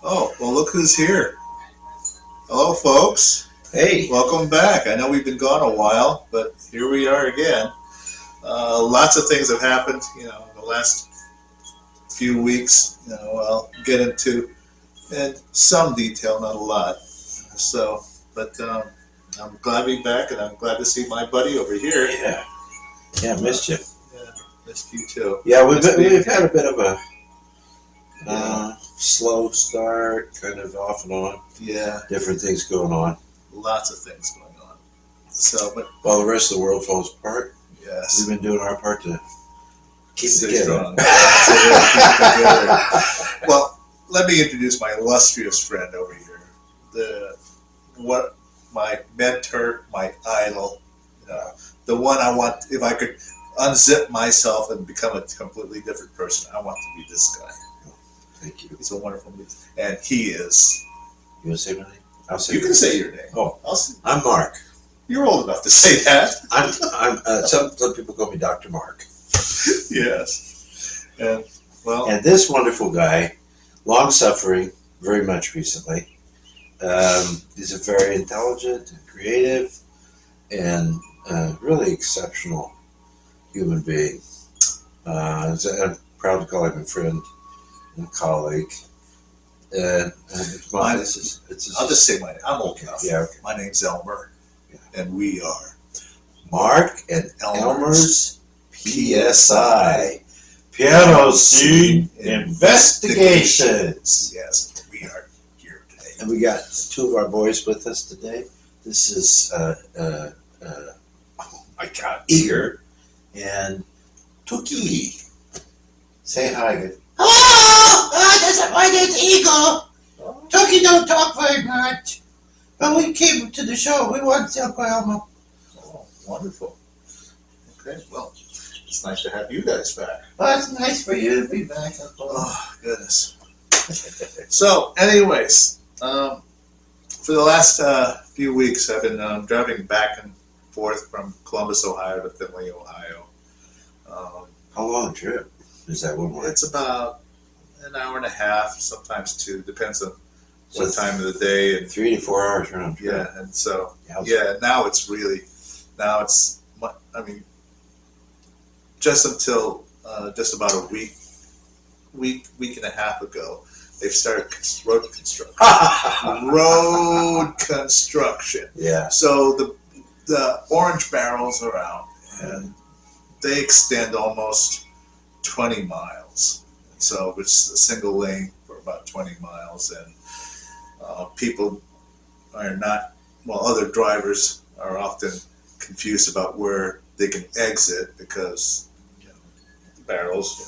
Oh, well, look who's here. Hello, folks. Hey. Welcome back. I know we've been gone a while, but here we are again. Lots of things have happened, in the last few weeks. I'll get into in some detail, not a lot. So, but I'm glad to be back, and I'm glad to see my buddy over here. Yeah, missed you. Yeah, missed you too. Yeah, we've had a bit of a slow start, kind of off and on. Yeah, different things going on. Lots of things going on. So, but while the rest of the world falls apart, yes, we've been doing our part to keep stay together. strong. Absolutely, keep it together. Well, let me introduce my illustrious friend over here. My mentor, my idol, the one I want. If I could unzip myself and become a completely different person, I want to be this guy. Thank you. He's a wonderful man, and he is. You want to say my name? I'll say. You can say your name. Oh, I'm Mark. You're old enough to say that. I'm. Some people call me Dr. Mark. Yes. And this wonderful guy, long suffering, very much recently. He's a very intelligent and creative and really exceptional human being. I'm proud to call him a friend and a colleague. And I'll just say my name. I'm old enough. Yeah, okay. My name's Elmer, and we are Mark and Elmer's PSI, Piano Scene Investigations. Yes, we are here today. And we got two of our boys with us today. This is, oh my God, Eager and Tuki. Say hi, good. Hello! My name's Eagle. Tuki don't talk very much. But we came to the show. We want to see Uncle Elmo. Oh, wonderful. Okay, well, it's nice to have you guys back. Well, it's nice for you to be back, Uncle. Oh, goodness. So, anyways, for the last few weeks, I've been driving back and forth from Columbus, Ohio to Findlay, Ohio. How long a trip is that one way? It's about an hour and a half, sometimes two, depends on what time of the day. And 3 to 4 hours round trip. yeah, and so now it's just until just about a week and a half ago, they've started road construction. Road construction. Yeah. So the orange barrels are out, and they extend almost 20 miles. So it's a single lane for about 20 miles, and people are not, other drivers are often confused about where they can exit because the barrels,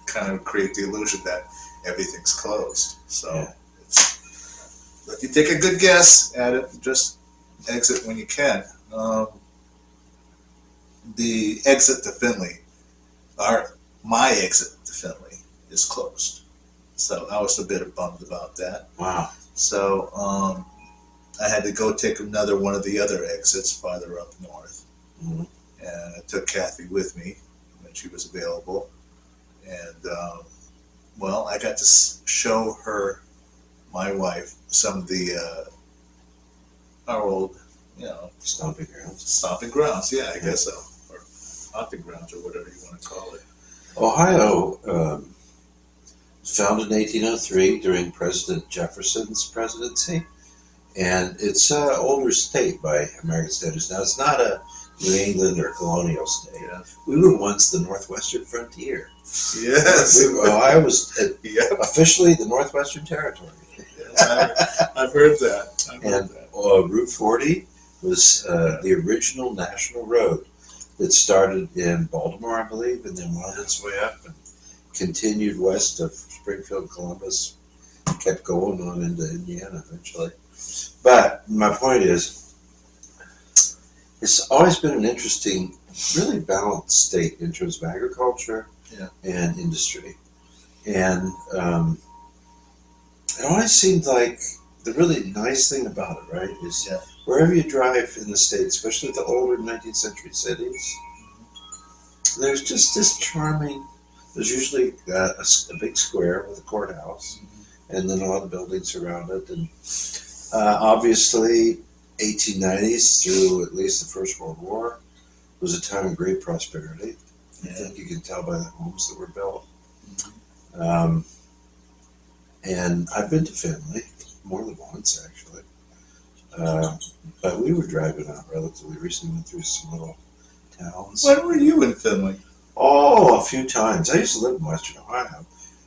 kind of create the illusion that everything's closed. So if you take a good guess at it, just exit when you can. The exit to Findlay, my exit to Findlay, is closed. So I was a bit bummed about that. Wow. So I had to go take another one of the other exits farther up north. Mm-hmm. And I took Kathy with me when she was available. And, I got to show her, my wife, some of our old, Stomping grounds. stomping grounds. Yeah, I guess so. Or hunting grounds or whatever you want to call it. Ohio was founded in 1803 during President Jefferson's presidency, and it's an older state by American standards. Now, it's not a New England or colonial state. Yeah. We were once the northwestern frontier. Yes. Ohio was Yep. officially the Northwestern Territory. Yes, I've heard that. And Route 40 was the original national road that started in Baltimore, I believe, and then wound its way up and continued west of Springfield, Columbus, kept going on into Indiana eventually. But my point is, it's always been an interesting, really balanced state in terms of agriculture and industry. And it always seemed like the really nice thing about it, right, is wherever you drive in the state, especially the older 19th century cities, there's just this charming, there's usually a big square with a courthouse, and then a lot of buildings around it. And obviously, 1890s through at least the First World War was a time of great prosperity. I think you can tell by the homes that were built. And I've been to Findlay more than once, actually. But we were driving out relatively recently, went through some little towns. When were you in Finley? Oh, a few times. I used to live in Western Ohio,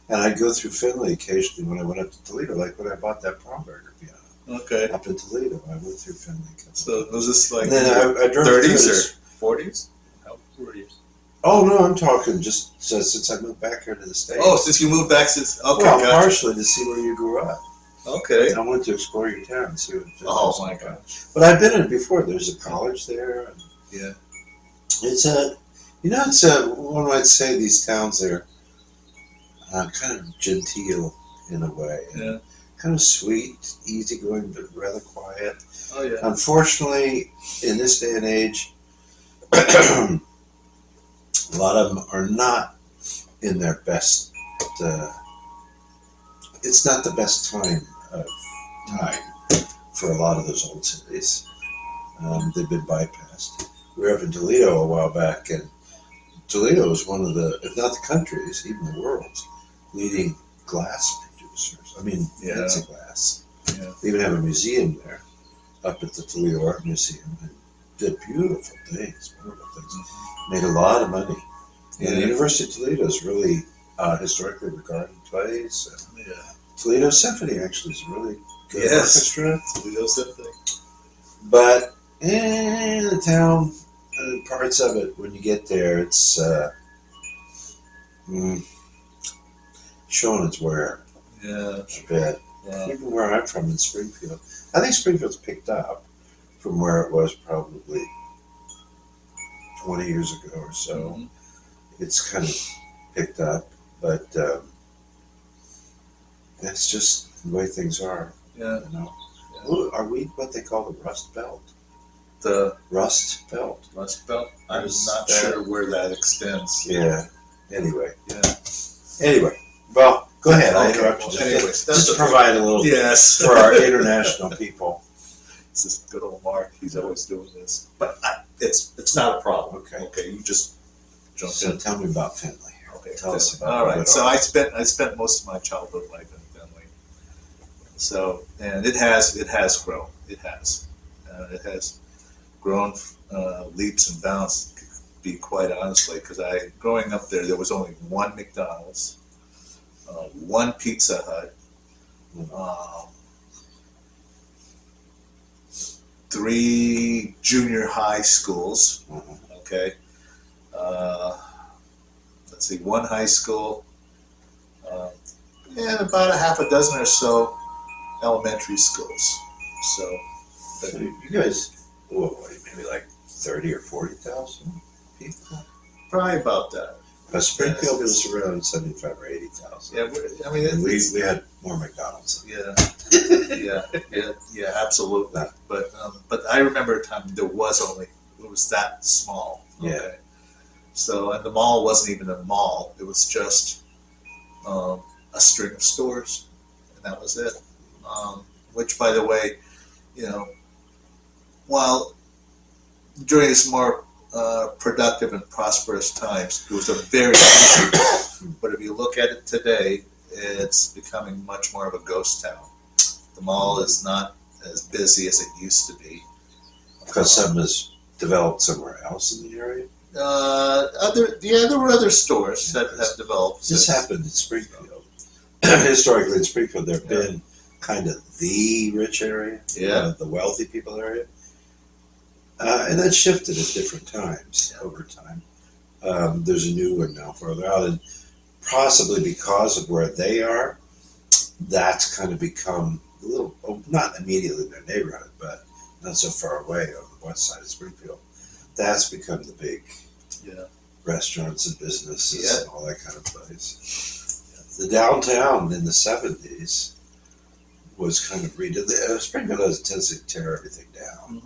and I'd go through Findlay occasionally when I went up to Toledo, like when I bought that Promberger piano. Okay. Up in Toledo, I went through Findlay. So was this like And then I drove 30s or 40s? How 40s? Oh, no, I'm talking just since I moved back here to the States. Oh, since you moved back since... Okay, well, gotcha. partially to see where you grew up. Okay. I wanted to explore your town and see what it Oh, my God. But I've been in it before. There's a college there. And Yeah. it's one might say these towns are kind of genteel in a way. Yeah. Kind of sweet, easygoing, but rather quiet. Oh, yeah. Unfortunately, in this day and age, a lot of them are not in their best. It's not the best time for a lot of those old cities. They've been bypassed. We were up in Toledo a while back, and Toledo is one of the, if not the country's, even the world's leading glass producers. I mean, fancy glass. Yeah. They even have a museum there, up at the Toledo Art Museum, and did beautiful things, wonderful things. Made a lot of money. And the University of Toledo is really historically regarded place. Toledo Symphony actually is a really good orchestra. Toledo Symphony. But the town, parts of it, when you get there, it's showing its wear. Yeah. A bit. Wow. Even where I'm from in Springfield. I think Springfield's picked up from where it was probably 20 years ago or so. Mm-hmm. It's kind of picked up, but that's just the way things are. Yeah. You know? Yeah. Are we what they call the Rust Belt? The Rust Belt. Rust Belt? I'm Is not that- sure where that extends. Yeah. Anyway. Yeah. Anyway. Well, go ahead. I Okay, interrupted well, you. anyways, Just to okay. provide a little Yes. for our international people. This is good old Mark. He's always doing this. But it's not a problem. Okay. Okay, you just jump So in. tell me about Findlay. Okay. Tell us about All it. right. So I spent most of my childhood life in Finley. So and it has grown. It has grown leaps and bounds. To be quite honestly, because growing up there was only one McDonald's, one Pizza Hut, 3 junior high schools. Okay. Let's see, 1 high school, and about a half a dozen or so elementary schools. So, So you guys, maybe like 30 or 40,000 people? probably about that. Springfield was around 75 or 80,000. Yeah, I mean, And we had more McDonald's. yeah, absolutely. But I remember a time it was that small. Okay? Yeah. So, and the mall wasn't even a mall; it was just a string of stores, and that was it. Which, by the way, while during this more productive and prosperous times. It was a very busy town. But if you look at it today, it's becoming much more of a ghost town. The mall is not as busy as it used to be. Because something is developed somewhere else in the area. There were other stores that have developed. This happened in Springfield. Historically, in Springfield, there have been kind of the rich area, the wealthy people area, and that shifted at different times over time. There's a new one now further out, and possibly because of where they are, that's kind of become a little, not immediately in their neighborhood, but not so far away on the west side of Springfield. That's become the big restaurants and businesses and all that kind of place. The downtown in the 70s was kind of redone. Springfield has a tendency to tear everything down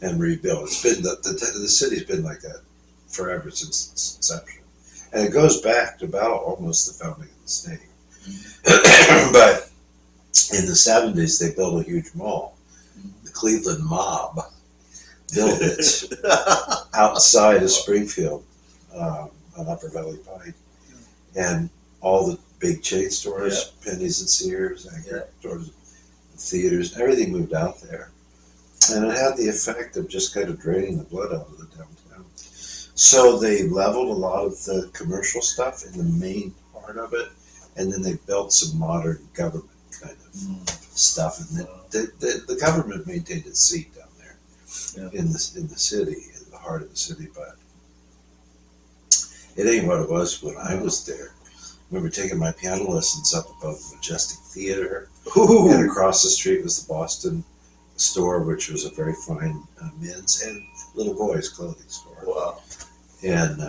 and rebuild. It's been the city's been like that forever since its inception, and it goes back to about almost the founding of the state. But in the 70s, they built a huge mall. The Cleveland mob built it outside of Springfield on Upper Valley Pike, and all the big chain stores, Penny's and Sears, Anchor stores, theaters, everything moved out there. And it had the effect of just kind of draining the blood out of the downtown. So they leveled a lot of the commercial stuff in the main part of it, and then they built some modern government kind of stuff. And the government maintained its seat down there in the city, in the heart of the city, but it ain't what it was when I was there. I remember taking my piano lessons up above the Majestic Theater, and across the street was the Boston store, which was a very fine men's and little boys' clothing store. Wow. And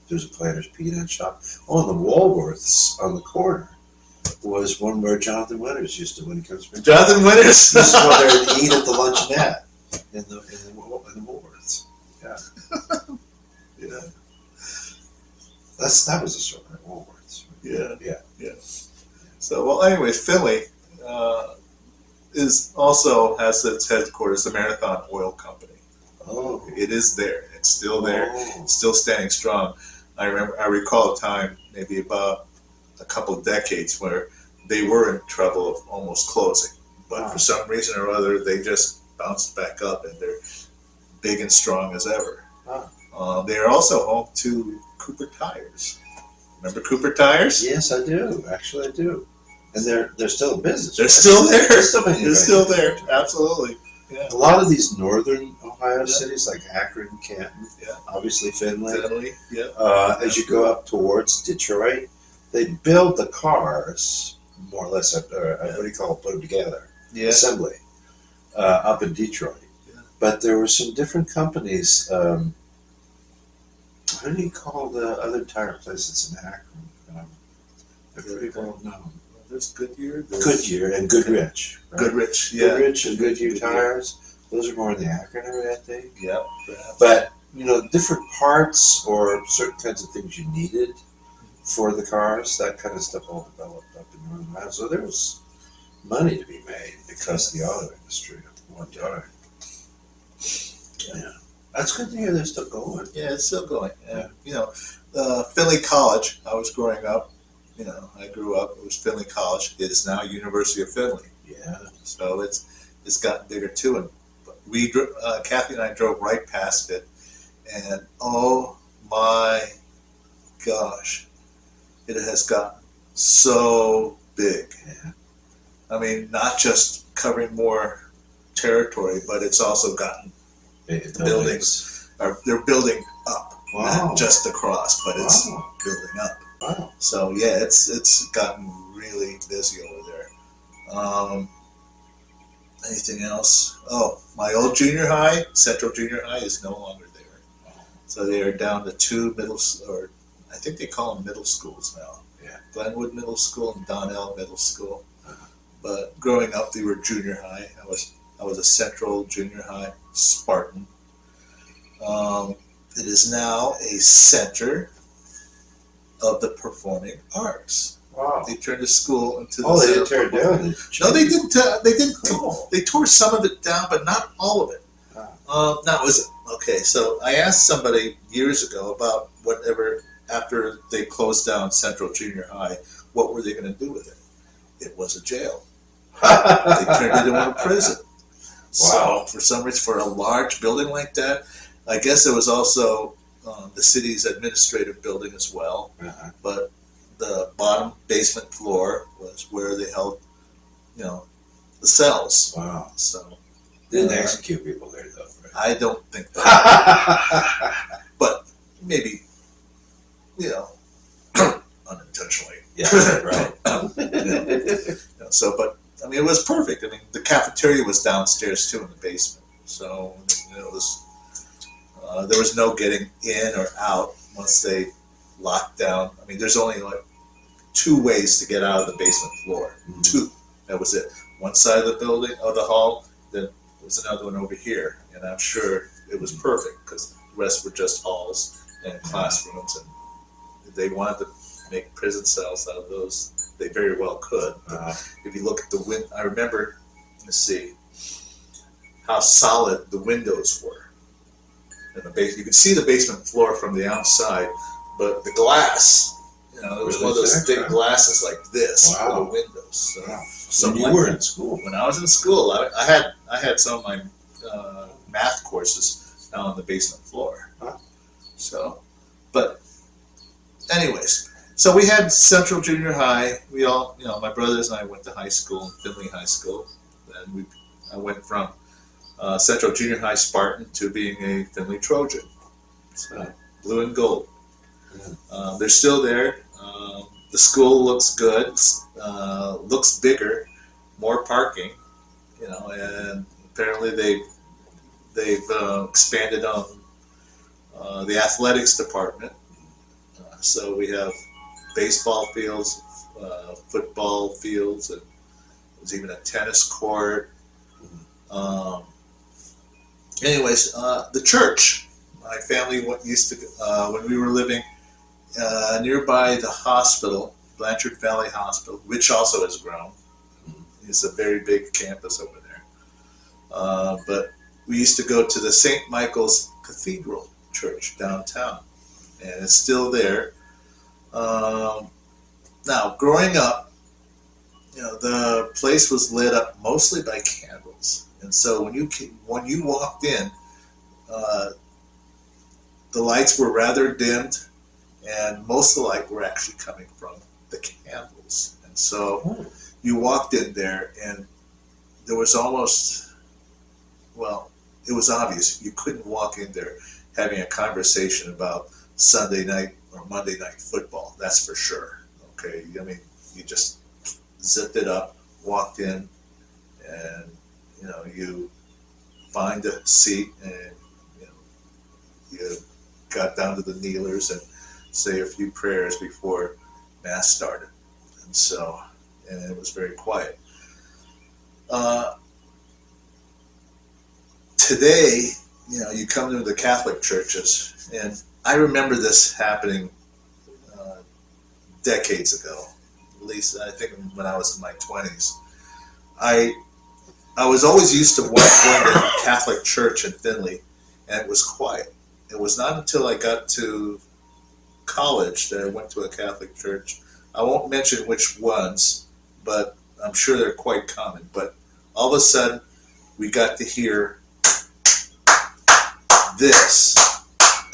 there's a Planter's Peanut shop. Oh, and the Woolworths on the corner was one where Jonathan Winters used to, when he comes to Jonathan Winters? used to go there and eat at the luncheonette in the Woolworths. Yeah. That was a store at Woolworths. Yeah. So, well, anyways, Philly has its headquarters, the Marathon Oil Company. Oh. It is there. It's still there. It's still standing strong. I recall a time, maybe about a couple of decades, where they were in trouble of almost closing. But for some reason or other, they just bounced back up, and they're big and strong as ever. They are also home to Cooper Tires. Remember Cooper Tires? Yes, I do. Actually, I do. And they're still in business. They're still there. They're still there. Absolutely. Yeah. A lot of these northern Ohio cities, like Akron, Canton, obviously Findlay. As you go up towards Detroit, they build the cars more or less. What do you call it? Put them together. Assembly up in Detroit. But there were some different companies. What do you call the other tire place that's in Akron? They're pretty well known. There's Goodyear. Goodyear and Goodrich. Right? Goodrich, Goodrich and Goodyear tires. Those are more in the Akron area, I think. Yep. But, different parts or certain kinds of things you needed for the cars, that kind of stuff all developed up in Northern Ohio. So there was money to be made because of the auto industry. Yeah. That's good to hear they're still going. Yeah, it's still going. And, Findlay College, I was growing up, I grew up, it was Findlay College. It is now University of Findlay. Yeah. So it's gotten bigger too. And Kathy and I drove right past it, and oh my gosh, it has gotten so big. Yeah. I mean, not just covering more territory, but it's also gotten buildings. They're building up, not just across, but it's building up. Wow. So yeah, it's gotten really busy over there. Anything else? Oh, my old junior high, Central Junior High, is no longer there. So they are down to two I think they call them middle schools now. Yeah. Glenwood Middle School and Donnell Middle School. But growing up, they were junior high. I was a Central Junior High Spartan. It is now a center of the performing arts. Wow. They turned the school into they didn't tear it down. No, they didn't. They didn't. Cool. They tore some of it down, but not all of it. Now, Okay, so I asked somebody years ago about whatever, after they closed down Central Junior High, what were they going to do with it? It was a jail. They turned it into a prison. Wow. So for some reason, for a large building like that, I guess it was also the city's administrative building as well. Uh-huh. But the bottom basement floor was where they held, you know, the cells. Wow. So Didn't execute people there though, right? I don't think that, but maybe, you know, unintentionally. Yeah, right. So, but I mean, it was perfect. I mean, the cafeteria was downstairs too in the basement, so it was. There was no getting in or out once they locked down. I mean, there's only like 2 ways to get out of the basement floor. Mm-hmm. 2. That was it. One side of the building, of the hall. Then there was another one over here, and I'm sure it was perfect because the rest were just halls and classrooms, and if they wanted to make prison cells out of those, they very well could. If you look at the wind, I remember. Let's see how solid the windows were. In the base, you could see the basement floor from the outside, but the glass, you know, it was Really one of those thick, thick glasses like this for the Wow. windows. So, Wow. so When you like were that. in school. When I was in school, I had some of my math courses down on the basement floor. Huh. So, but anyways, so we had Central Junior High. We all, you know, my brothers and I went to high school, Finley High School. Then I went from Central Junior High Spartan to being a Finley Trojan. So, blue and gold. They're still there. The school looks good. Looks bigger, more parking. You know, and apparently they've expanded on the athletics department. So we have baseball fields, football fields, and there's even a tennis court. Anyways, the church. My family used to, when we were living nearby the hospital, Blanchard Valley Hospital, which also has grown. It's a very big campus over there. But we used to go to the St. Michael's Cathedral Church downtown, and it's still there. Now, growing up, you know, the place was lit up mostly by candles, and so when you walked in, the lights were rather dimmed, and most of the light were actually coming from the candles. And so you walked in there, and there was almost, well, it was obvious you couldn't walk in there having a conversation about Sunday night or Monday night football. That's for sure. Okay, I mean, you just zipped it up, walked in, and you know, you find a seat, and you got down to the kneelers and say a few prayers before mass started, and it was very quiet. Today, you know, you come to the Catholic churches, and I remember this happening decades ago. At least I think when I was in my 20s. I was always used to going to Catholic church in Finley, and it was quiet. It was not until I got to college that I went to a Catholic church. I won't mention which ones, but I'm sure they're quite common. But all of a sudden, we got to hear this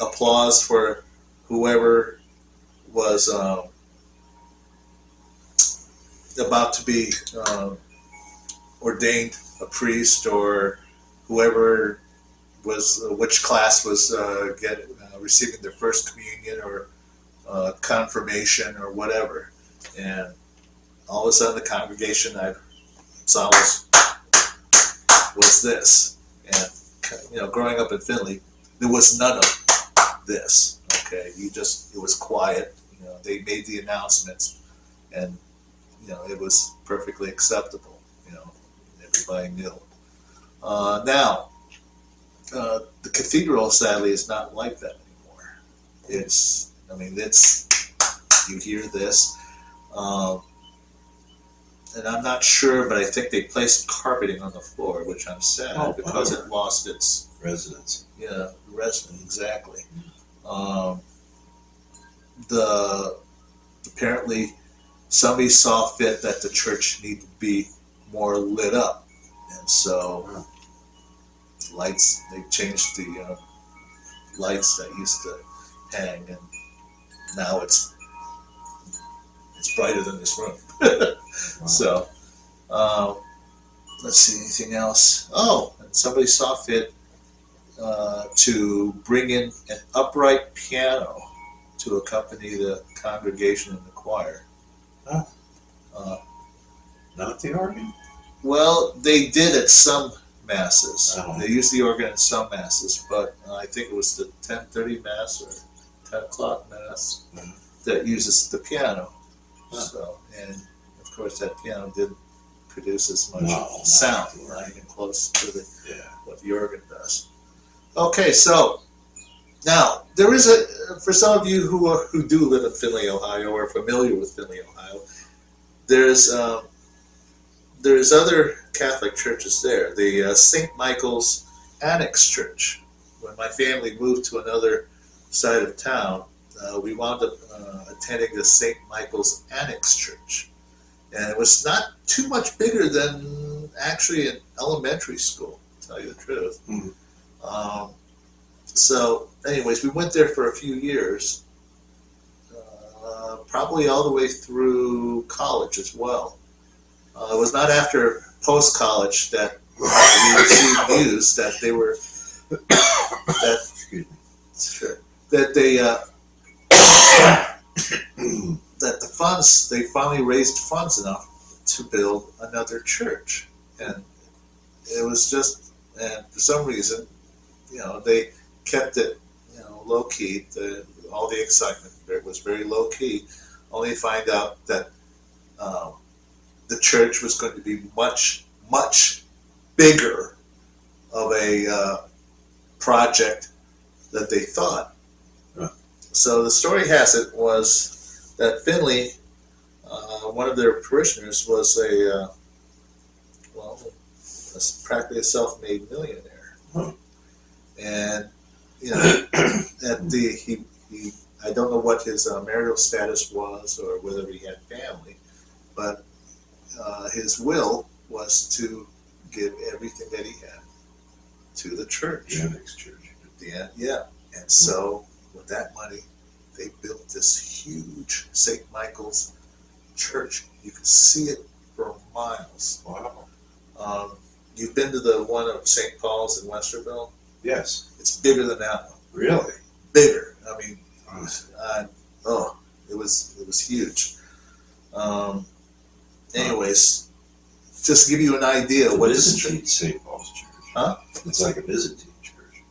applause for whoever was about to be ordained a priest, or whoever was, which class was receiving their first communion or confirmation or whatever. And all of a sudden, the congregation I saw was this. And you know, growing up in Finley, there was none of this. Okay, it was quiet. You know, they made the announcements, and you know, it was perfectly acceptable. You know, everybody knew. Now, the cathedral, sadly, is not like that anymore. You hear this, and I'm not sure, but I think they placed carpeting on the floor, which I'm sad because it lost its residents. Yeah, resident, exactly. Um, the apparently somebody saw fit that the church needed to be more lit up, and so lights. They changed the lights that used to hang, and now it's brighter than this room. Wow. So let's see, anything else? Oh, and somebody saw fit to bring in an upright piano to accompany the congregation and the choir. Oh. Uh, Not the organ? well, they did at some masses. Uh-huh. They used the organ at some masses, but I think it was the 10:30 mass or 10 o'clock mass Mhm. that uses the piano. Huh. So, and of course, that piano didn't produce as much No, sound, not not even close to Yeah. what the organ does. Okay, so now there is for some of you who do live in Findlay, Ohio, or are familiar with Findlay, Ohio, there's other Catholic churches there. The St. Michael's Annex Church. When my family moved to another side of town, we wound up attending the St. Michael's Annex Church. And it was not too much bigger than actually an elementary school, to tell you the truth. Mhm. So, anyways, we went there for a few years, probably all the way through college as well. It was not after post-college that we received news that they were Excuse me. sure, that they that the funds they finally raised funds enough to build another church, and it was just, and for some reason, they kept it low key. All the excitement there was very low key. Only to find out that the church was going to be much bigger of a project that they thought. Huh. So the story has it was that Findlay, one of their parishioners, was practically a self-made millionaire. Huh. And I don't know what his marital status was or whether he had family, but his will was to give everything that he had to the church. The Annex Church. Yeah. And so with that money, they built this huge St. Michael's church. You could see it for miles. Wow. You've been to the one of St. Paul's in Westerville? Yes. It's bigger than that one. Really? Bigger. I mean, Wow. it was huge. Anyways, just to give you an idea what this Byzantine church. St. Paul's Church. Huh? It's like a Byzantine church.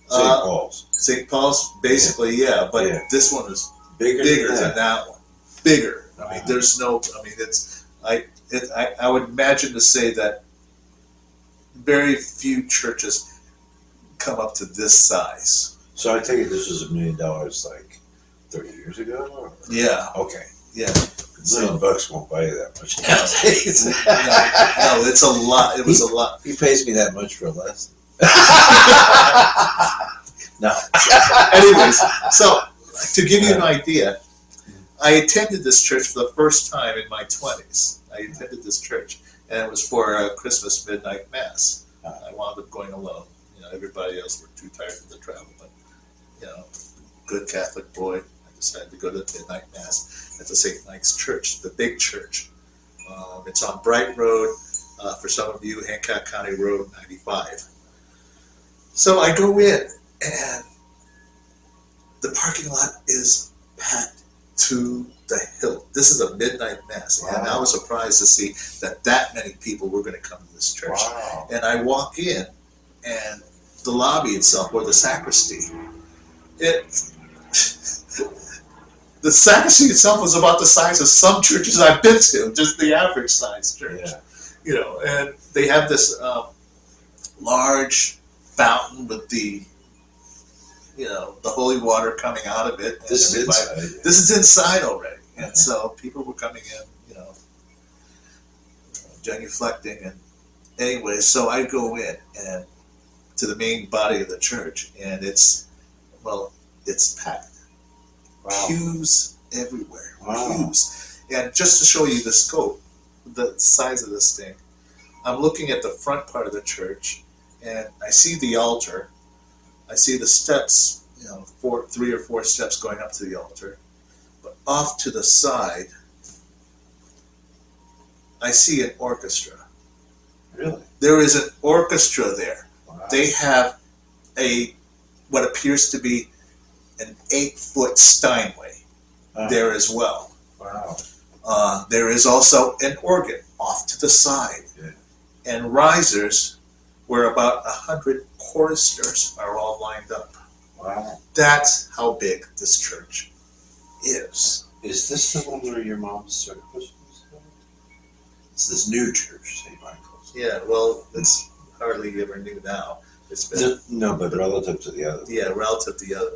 St. Uh, Paul's. St. Paul's, basically, yeah, but Yeah. this one is Bigger than that one. Bigger. I mean, Wow. there's no. I mean, I would imagine to say that very few churches come up to this size. So I take it this was $1 million like 30 years ago? Or? Yeah. Okay. Yeah. $1 million bucks won't buy you that much No, nowadays. no, it's a lot. It was a lot. He pays me that much for a lesson. No. Anyways, so to give you an idea, I attended this church for the first time in my 20s. I attended this church, and it was for a Christmas midnight mass. I wound up going alone. Everybody else were too tired to travel, but good Catholic boy, I decided to go to the midnight mass at the St. Mike's Church, the big church. It's on Bright Road. For some of you, Hancock County Road 95. So I go in, and the parking lot is packed to the hilt. This is a midnight mass, and I was surprised to see that many people were going to come to this church. Wow. And I walk in, and the lobby itself, or the sacristy, the sacristy itself was about the size of some churches I've been to, just the average size church. Yeah. And they have this large fountain with the holy water coming out of it. And This is inside. This is inside already, and so people were coming in, genuflecting, and anyway, so I go in, and to the main body of the church, and it's packed. Wow. Pews everywhere. Wow. Pews. And just to show you the scope, the size of this thing, I'm looking at the front part of the church, and I see the altar. I see the steps, 3 or 4 steps going up to the altar. But off to the side, I see an orchestra. Really? There is an orchestra there. Wow. They have what appears to be an 8-foot Steinway there as well. Wow. There is also an organ off to the side, and risers where about 100 choristers are all lined up. Wow. That's how big this church is. Is this the one where your mom's service was held? It's this new church, St. Michael's. Yeah, well, it's hardly ever new now. It's been No, but relative to the other. yeah, relative to the other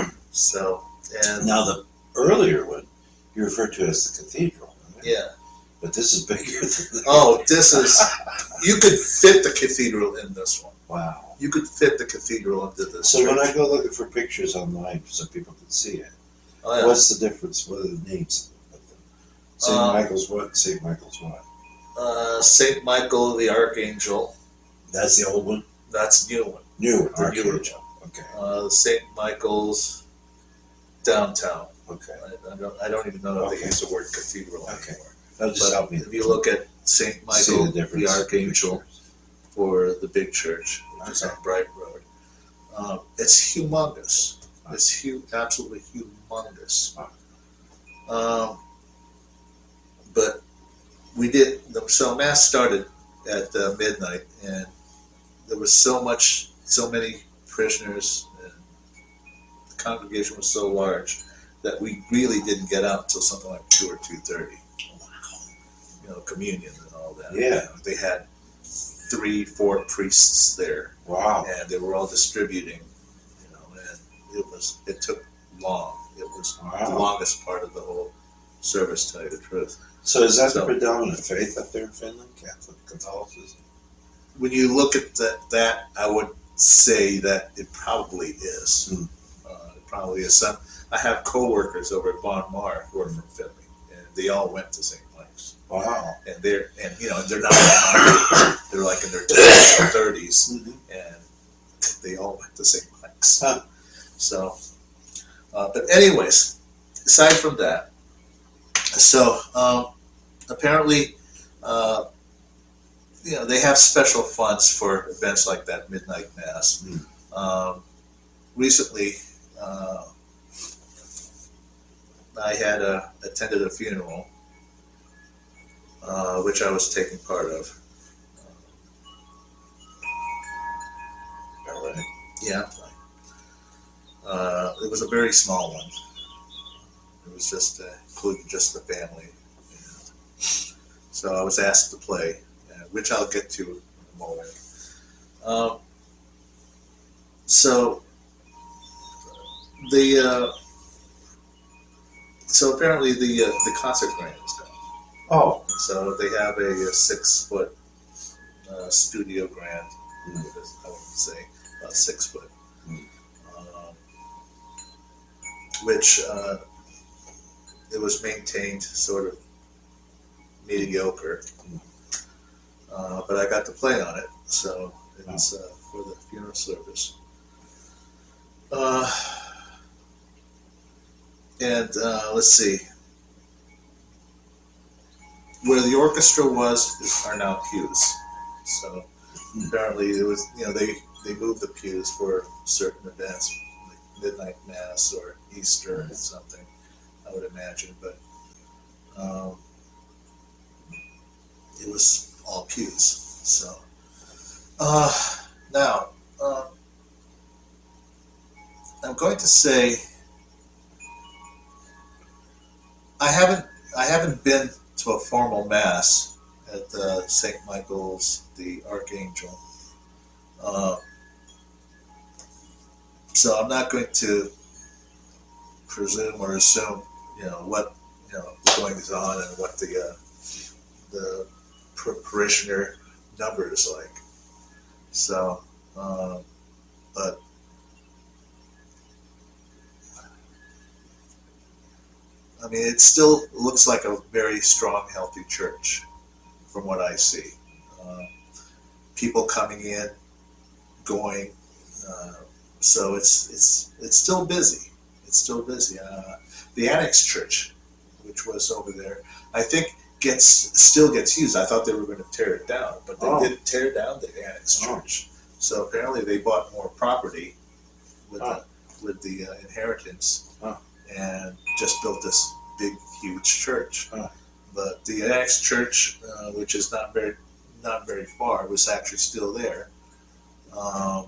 one. So, and Now the earlier one, you referred to as the cathedral. Right? yeah. But this is bigger than that. Oh, this is, you could fit the cathedral in this one. Wow. You could fit the cathedral into this So church. when I go looking for pictures online so people can see it, Oh, yeah. what's the difference? What are the names of them? St. Michael's what? St. Michael's what? St. Michael the Archangel, That's the old one? that's new one. New one. The newer Archangel. Okay. St. Michael's downtown. Okay. I don't even know if they Okay. use the word cathedral Okay. anymore. That'll just But help me. if you look at St. see Michael the difference. the Archangel for the big church, which is Okay. on Bright Road, it's humongous. It's absolutely humongous. But we did, so Mass started at midnight, and there was so many parishioners, and the congregation was so large that we really didn't get out until something like 2 or 2:30. Communion and all that. Yeah. They had 3, 4 priests there, Wow. and they were all distributing, and it took long. It was the Wow. longest part of the whole service, to tell you the truth. So is that So- the predominant faith up there in Finland? Catholicism? When you look at that, I would say that it probably is. Hmm. It probably is. I have coworkers over at Bon Mar who are from Finley, and they all went to St. Mike's. Wow. And they're not they're like in their 20s or 30s, and they all went to St. Mike's. Huh. So, but anyways, aside from that, so apparently, they have special funds for events like that midnight mass. Recently, I had attended a funeral, which I was taking part of. All right. Yeah. It was a very small one. It was just including just the family. And so I was asked to play, which I'll get to in a moment. So apparently the concert grant is done. Oh. So they have a 6-foot studio grand. I would say about 6 foot, which it was maintained sort of mediocre, but I got to play on it, so it's for the funeral service. And let's see, where the orchestra was are now pews. So apparently it was, they moved the pews for certain events, like midnight mass or Easter or something, I would imagine. But it was all pews. So now I'm going to say I haven't been to a formal mass at St. Michael's the Archangel, so I'm not going to presume or assume what the goings on and what the parishioner number is like. So But I mean, it still looks like a very strong, healthy church from what I see. Uh, People coming in, going, so it's still busy. It's still busy. The Annex Church, which was over there, I think still gets used. I thought they were going to tear it down, but they didn't tear down the Annex Church. So apparently they bought more property with the inheritance and just built this big, huge church. But the Annex Church, which is not very far, was actually still there. I'm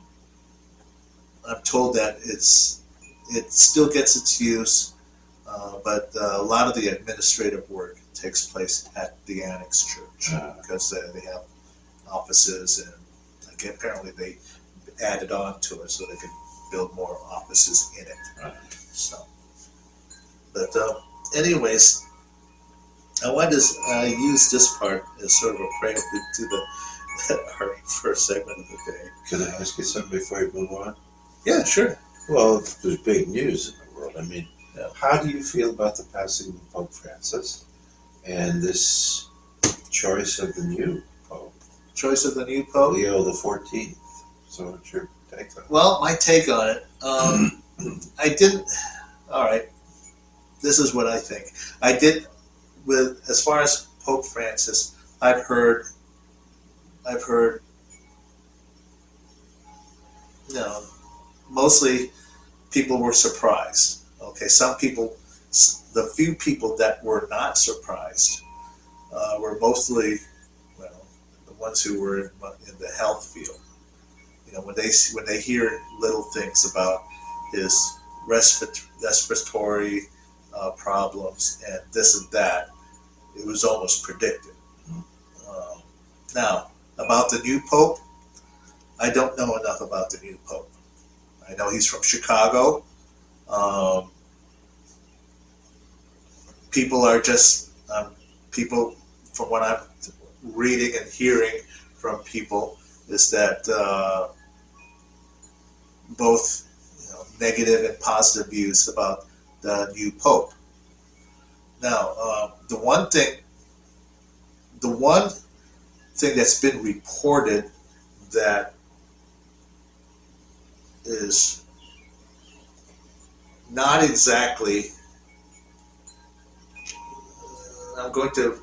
told that it still gets its use, but a lot of the administrative work takes place at the Annex Church because they have offices, and apparently they added on to it so they could build more offices in it. So, but anyways, I wanted to use this part as sort of a prelude to our first segment of the day. Can I ask you something before you move on? Yeah, sure. Well, there's big news in the world. I mean, Yeah. how do you feel about the passing of Pope Francis and this choice of the new Pope, Choice of the new Pope? Leo the 14th? So what's your take on it? Well, my take on it, I didn't. All right, this is what I think. I did with as far as Pope Francis. I've heard. You know, mostly people were surprised. Okay, some people, the few people that were not surprised, were mostly, well, the ones who were in the health field. You know, when they hear little things about his respiratory problems and this and that, it was almost predicted. Now, about the new Pope, I don't know enough about the new Pope. I know he's from Chicago. People are just, people, from what I'm reading and hearing from people, is that both negative and positive views about the new Pope. Now, the one thing that's been reported that is not exactly, I'm going to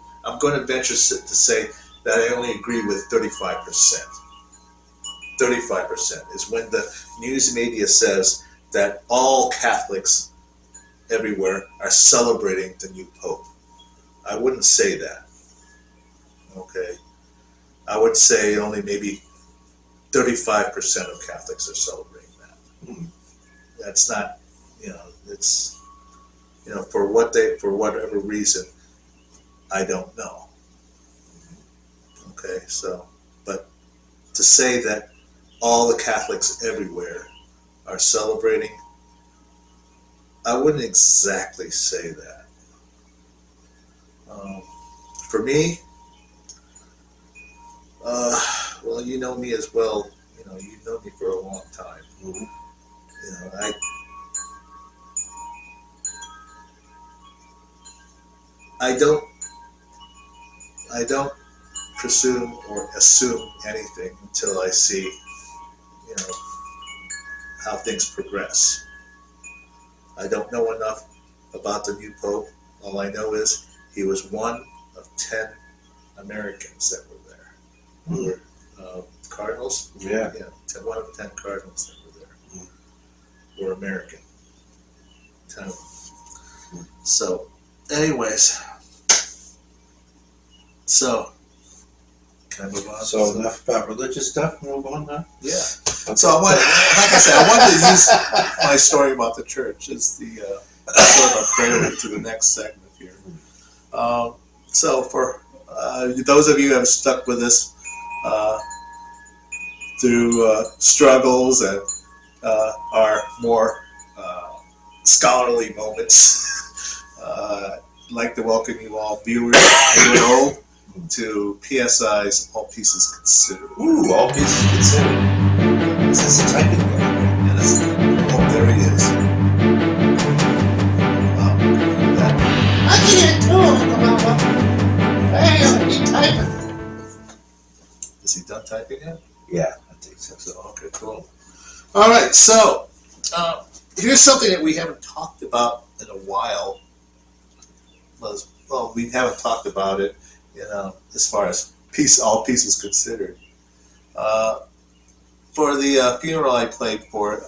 venture to say that I only agree with 35%. 35% is when the news media says that all Catholics everywhere are celebrating the new Pope. I wouldn't say that. Okay, I would say only maybe 35% of Catholics are celebrating that. That's not, it's, for whatever reason, I don't know. Okay, so, but to say that all the Catholics everywhere are celebrating, I wouldn't exactly say that. For me, well, you know me as well. You've known me for a long time. I don't presume or assume anything until I see, how things progress. I don't know enough about the new Pope. All I know is he was one of 10 Americans that were there. Who were cardinals? Yeah. One of 10 cardinals that were there were American. 10 of them. So, anyways, can I move on? So enough about religious stuff. Move on now. Yeah. So like I said, I wanted to use my story about the church as the sort of a prelude to the next segment here. So for those of you who have stuck with us through struggles and our more scholarly moments, I'd like to welcome you all, viewers new and old, to PSI's All Pieces Considered. Ooh, all pieces considered. Is this a typing guy? Yeah, that's oh, there he is. Wow, look at that. I can hear it too, Uncle Mama. Hey, he's typing. Is he done typing yet? Yeah, I think so. So, okay, cool. All right, so here's something that we haven't talked about in a while. Well, we haven't talked about it, as far as all pieces considered. For the funeral I played for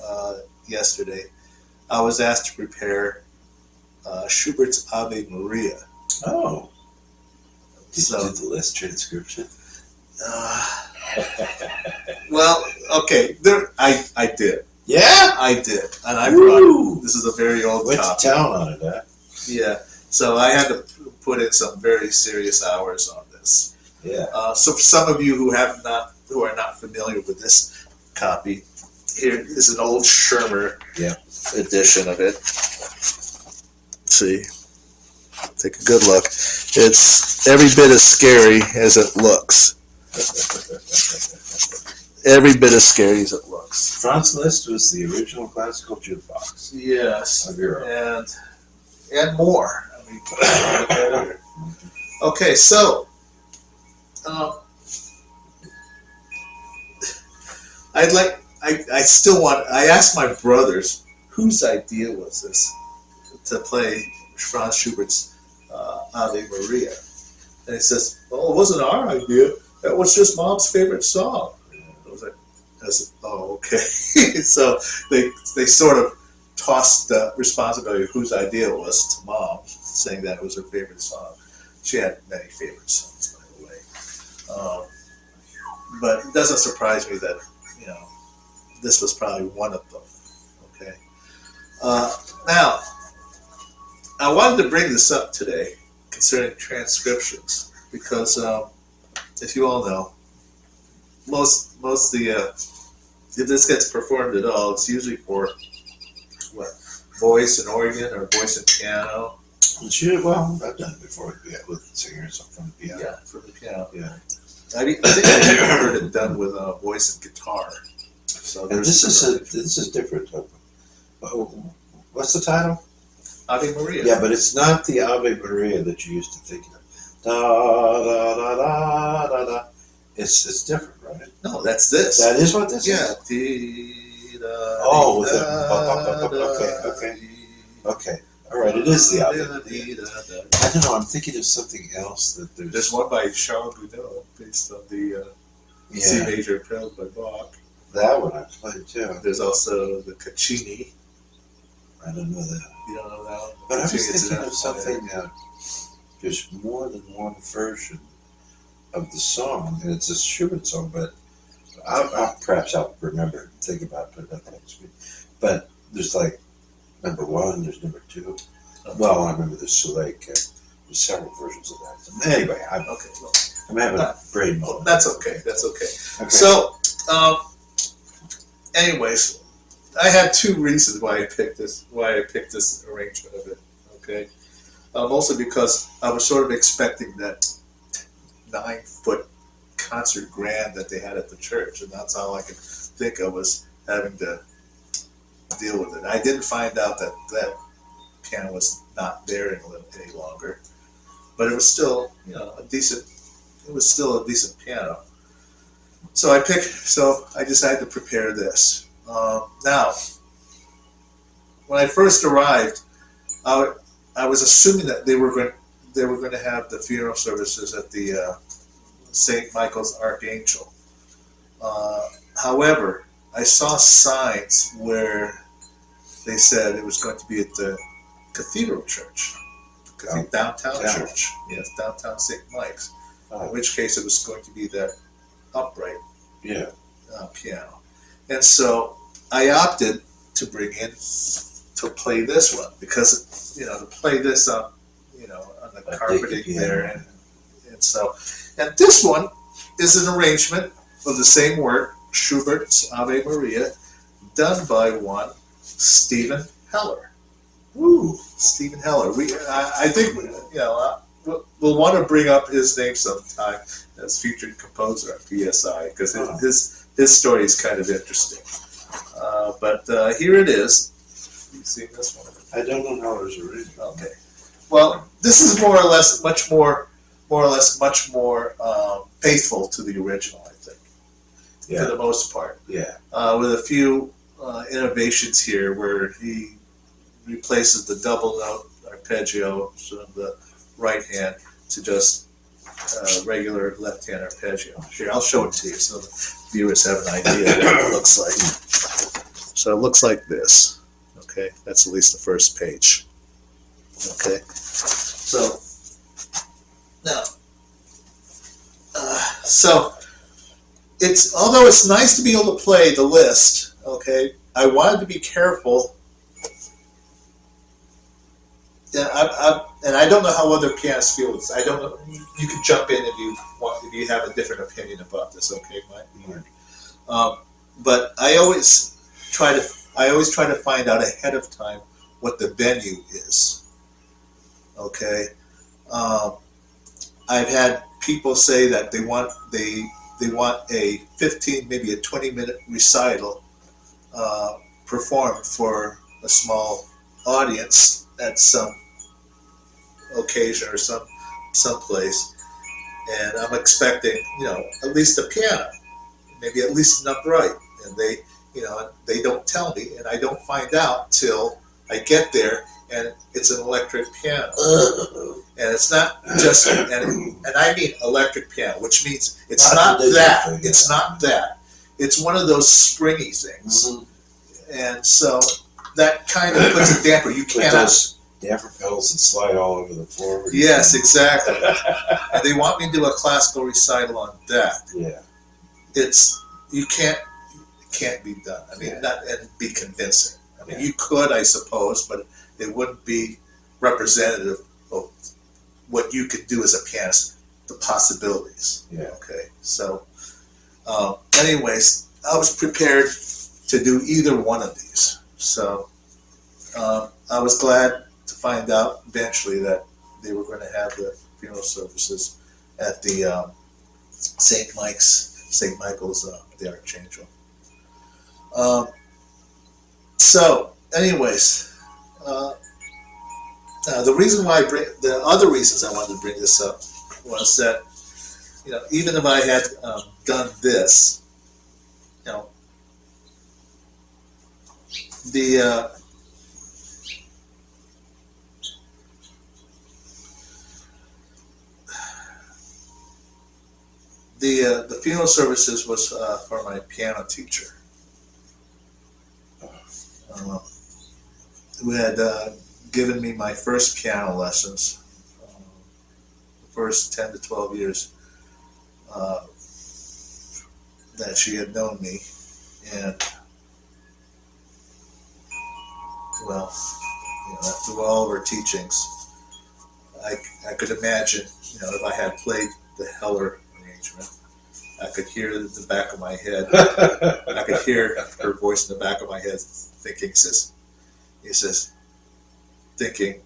yesterday, I was asked to prepare Schubert's Ave Maria. Oh. Did So, you do the list transcription? well, okay, I did. Yeah? I did. And I brought it. This is a very old Went copy. to town on it, huh? Yeah. So I had to put in some very serious hours on this. Yeah. So for some of you who are not familiar with this copy, here is an old Schirmer edition of it. See, take a good look. It's every bit as scary as it looks. Every bit as scary as it looks. Franz Liszt was the original classical jukebox Yes, of Europe. and more. I mean, okay, so I asked my brothers whose idea was this to play Franz Schubert's Ave Maria, and he says, "Well, it wasn't our idea. That was just Mom's favorite song." I said, "Oh, okay." So they sort of tossed the responsibility of whose idea it was to Mom, saying that it was her favorite song. She had many favorite songs, by the way. But it doesn't surprise me that, this was probably one of them. Okay. Now, I wanted to bring this up today concerning transcriptions because, if you all know, most if this gets performed at all, it's usually for voice and organ or voice and piano. Well, I've done it before with singers from the piano. Yeah, for the piano. Yeah. I think I've heard it done with voice and guitar. So And this is different. What's the title? Ave Maria. Yeah, but it's not the Ave Maria that you used to think of. Da da da da da da. It's different, right? No, that's this. That is what this is. Yeah. Oh, with okay. All right, it is the Ave Maria. I don't know. I'm thinking of something else that There's one by Charles Gounod based on the C major prelude by Bach. That one I played too. There's also the Caccini. I don't know that. You don't know that one? But I was Caccini's thinking an of something. There's more than one version of the song, and it's a Schubert song. But perhaps I'll remember and think about putting it up next week. But there's like number one. There's number two. Okay. Well, I remember there's Suleik. There's several versions of that. Anyway, I'm having a brain moment. That's okay. That's okay. Okay. So, anyways, I had two reasons why I picked this arrangement of it. Okay, mostly because I was sort of expecting that 9-foot concert grand that they had at the church, and that's all I could think of was having to deal with it. I didn't find out that that piano was not there any longer, but it was still, a decent. It was still a decent piano. So I decided to prepare this. Now, when I first arrived, I was assuming that they were going to have the funeral services at the St. Michael's Archangel. However, I saw signs where they said it was going to be at the Cathedral Church, downtown church. Yes, downtown St. Mike's. In which case, it was going to be the upright piano. And so I opted to to play this one because, to play this on the carpeting there. And this one is an arrangement of the same work, Schubert's Ave Maria, done by one Stephen Heller. Ooh, Stephen Heller. I think, we'll want to bring up his name sometime as featured composer at PSI because his story is kind of interesting. But here it is. You see this one? I don't know how it was original. Okay. Well, this is more or less much more faithful to the original, I think, for the most part. Yeah. With a few innovations here, where he replaces the double note arpeggio on the right hand to just regular left hand arpeggio. Here, I'll show it to you so the viewers have an idea of what it looks like. So it looks like this. Okay, that's at least the first page. Okay, so now, so although it's nice to be able to play the list. Okay, I wanted to be careful. Yeah, and I don't know how other pianists feel this. I don't know. You can jump in if you want, if you have a different opinion about this. Okay, Mark. But I always try to find out ahead of time what the venue is. Okay, I've had people say that they want a 15, maybe a 20-minute recital performed for a small audience at some occasion or some place, and I'm expecting, at least a piano, maybe at least an upright, and they don't tell me, and I don't find out till I get there, and it's an electric piano, and it's not just, and I mean electric piano, which means it's not that, it's not that, it's one of those springy things, and so that kind of puts a damper. You cannot. Damper pedals that slide all over the floor. Yes, exactly. And they want me to do a classical recital on that. Yeah. It can't be done. I mean, not and be convincing. I mean, you could, I suppose, but it wouldn't be representative of what you could do as a pianist. The possibilities. Yeah. Okay. So, anyways, I was prepared to do either one of these. So, I was glad to find out eventually that they were going to have the funeral services at the St. Michael's, the Archangel. So, anyways, the other reasons I wanted to bring this up was that, even if I had done this, the funeral services was for my piano teacher, who had given me my first piano lessons, the first 10 to 12 years that she had known me, and well, through all of her teachings, I could imagine, if I had played the Heller arrangement, I could hear the back of my head. I could hear her voice in the back of my head thinking, he says, thinking,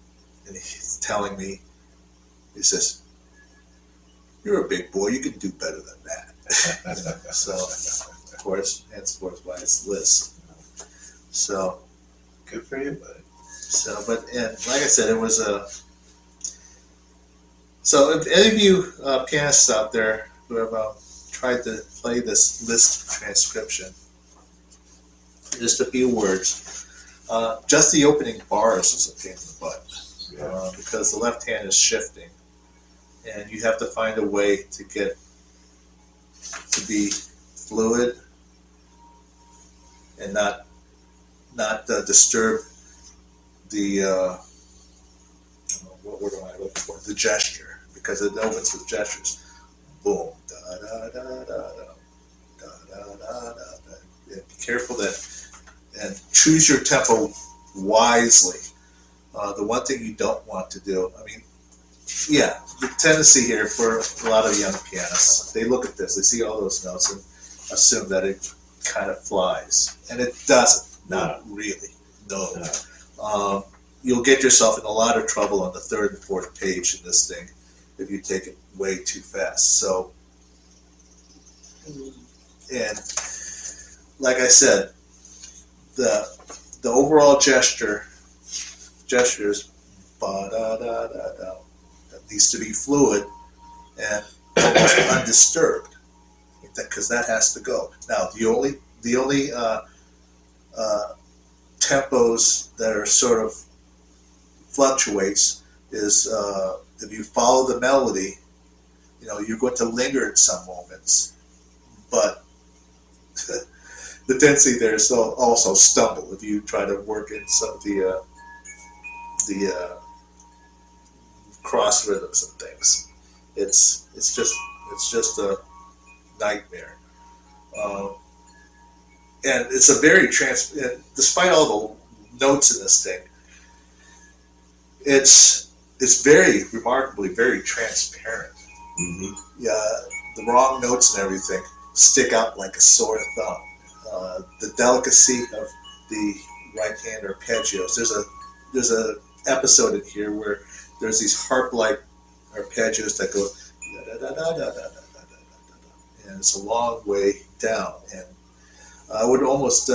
and he's telling me, he says, "You're a big boy, you can do better than that." So, of course, henceforth by its list. So, good for you, buddy. So, and like I said, it was so if any of you pianists out there who have tried to play this list transcription, just a few words. Just the opening bars is a pain in the butt, because the left hand is shifting, and you have to find a way to get to be fluid and not disturb the what word am I looking for? The gesture, because it opens with gestures. Boom, da da da da da da da da da. Be careful and choose your tempo wisely. The one thing you don't want to do, the tendency here for a lot of young pianists, they look at this, they see all those notes and assume that it kind of flies, and it doesn't. Not really. No. You'll get yourself in a lot of trouble on the third and fourth page in this thing if you take it way too fast. So, and like I said, the overall gesture is ba da da da da. That needs to be fluid and almost undisturbed, because that has to go. Now the only tempos that are sort of fluctuates is if you follow the melody, you're going to linger in some moments, but the tendency there is to also stumble if you try to work in some of the cross rhythms and things. It's just a nightmare. And it's a very despite all the notes in this thing, it's very remarkably very transparent. Mm-hmm. Yeah, the wrong notes and everything stick out like a sore thumb. The delicacy of the right hand arpeggios. There's a episode in here where there's these harp-like arpeggios that go da da da da da da da da da, and it's a long way down. And I would almost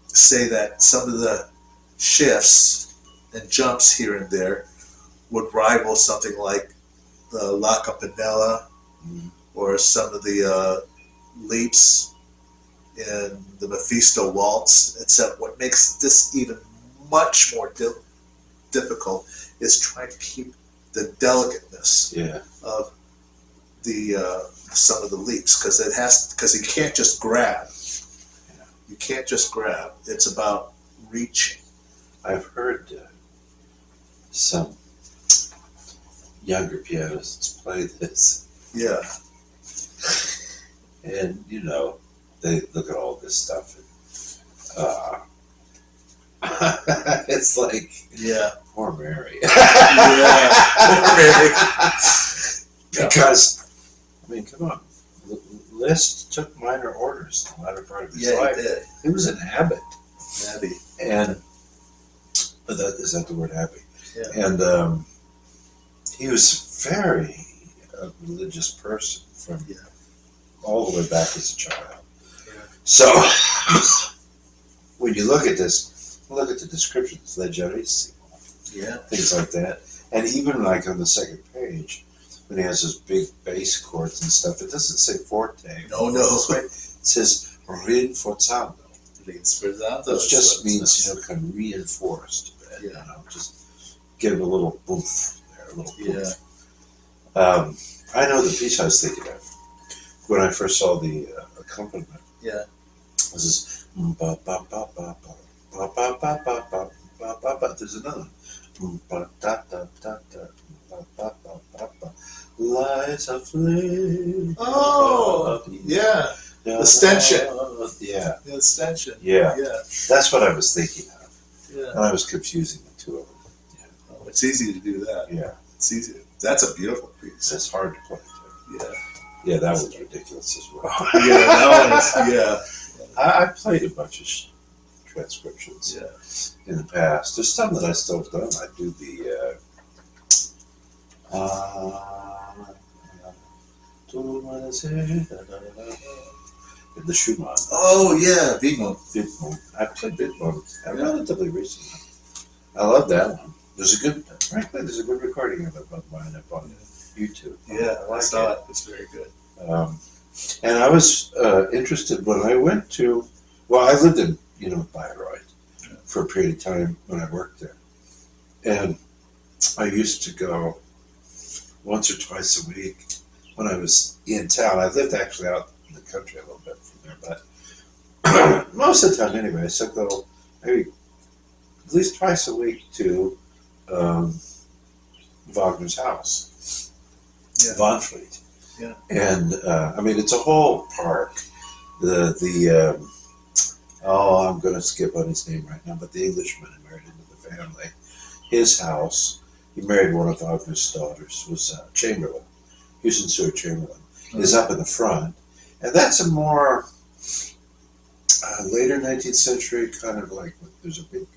say that some of the shifts and jumps here and there would rival something like the La Campanella, or some of the leaps in the Mephisto Waltz, except what makes this even much more difficult is trying to keep the delicateness of the some of the leaps, because you can't just grab. You can't just grab. It's about reaching. I've heard some younger pianists play this. Yeah. And, they look at all this stuff and it's like, Yeah. poor Mary. Yeah. Poor Mary. Because, come on. Liszt took minor orders in the latter part of his life. He did. He was an abbot. Abby. And, is that the word abbot? Yeah. And he was very a religious person from all the way back as a child. Yeah. So, when you look at this, look at the descriptions, leggerissimo, things like that. And even like on the second page, when he has those big bass chords and stuff, it doesn't say forte. No. It says rinforzando. Rinforzando. Which just means, kind of reinforced. Yeah. Just give a little boof there, a little boof. Yeah. I know the piece I was thinking of when I first saw the accompaniment. Yeah. This is ba ba ba ba ba ba ba ba ba ba ba ba ba. There's another one. Ba da da da da ba ba ba ba ba. Lights a flame. Oh, yeah. The stension. Yeah. The extension. Yeah. Yeah. That's what I was thinking of. Yeah. And I was confusing the two of them. Oh, it's easy to do that. Yeah. It's easy. That's a beautiful piece. It's hard to play too. Yeah. Yeah, that was ridiculous as well. Yeah, that one is, I played a bunch of transcriptions yeah. in the past. There's some that I still have done. I do the the Schumann. Oh, yeah, Vigmo. I played Vidmon relatively recently. I love that one. Frankly, there's a good recording of it of mine up on YouTube. Yeah, I I saw it. It's very good. And I was interested when I went to, I lived in, Bayreuth for a period of time when I worked there. And I used to go once or twice a week when I was in town. I lived actually out in the country a little bit from there, but most of the time anyway, so I go maybe at least twice a week to Wagner's house, Von Fleet. Yeah. And it's a whole park. I'm going to skip on his name right now, but the Englishman who married into the family, his house, he married one of Wagner's daughters, was Chamberlain, Houston Stewart Chamberlain, is up in the front. And that's a more later 19th century kind of like, there's a big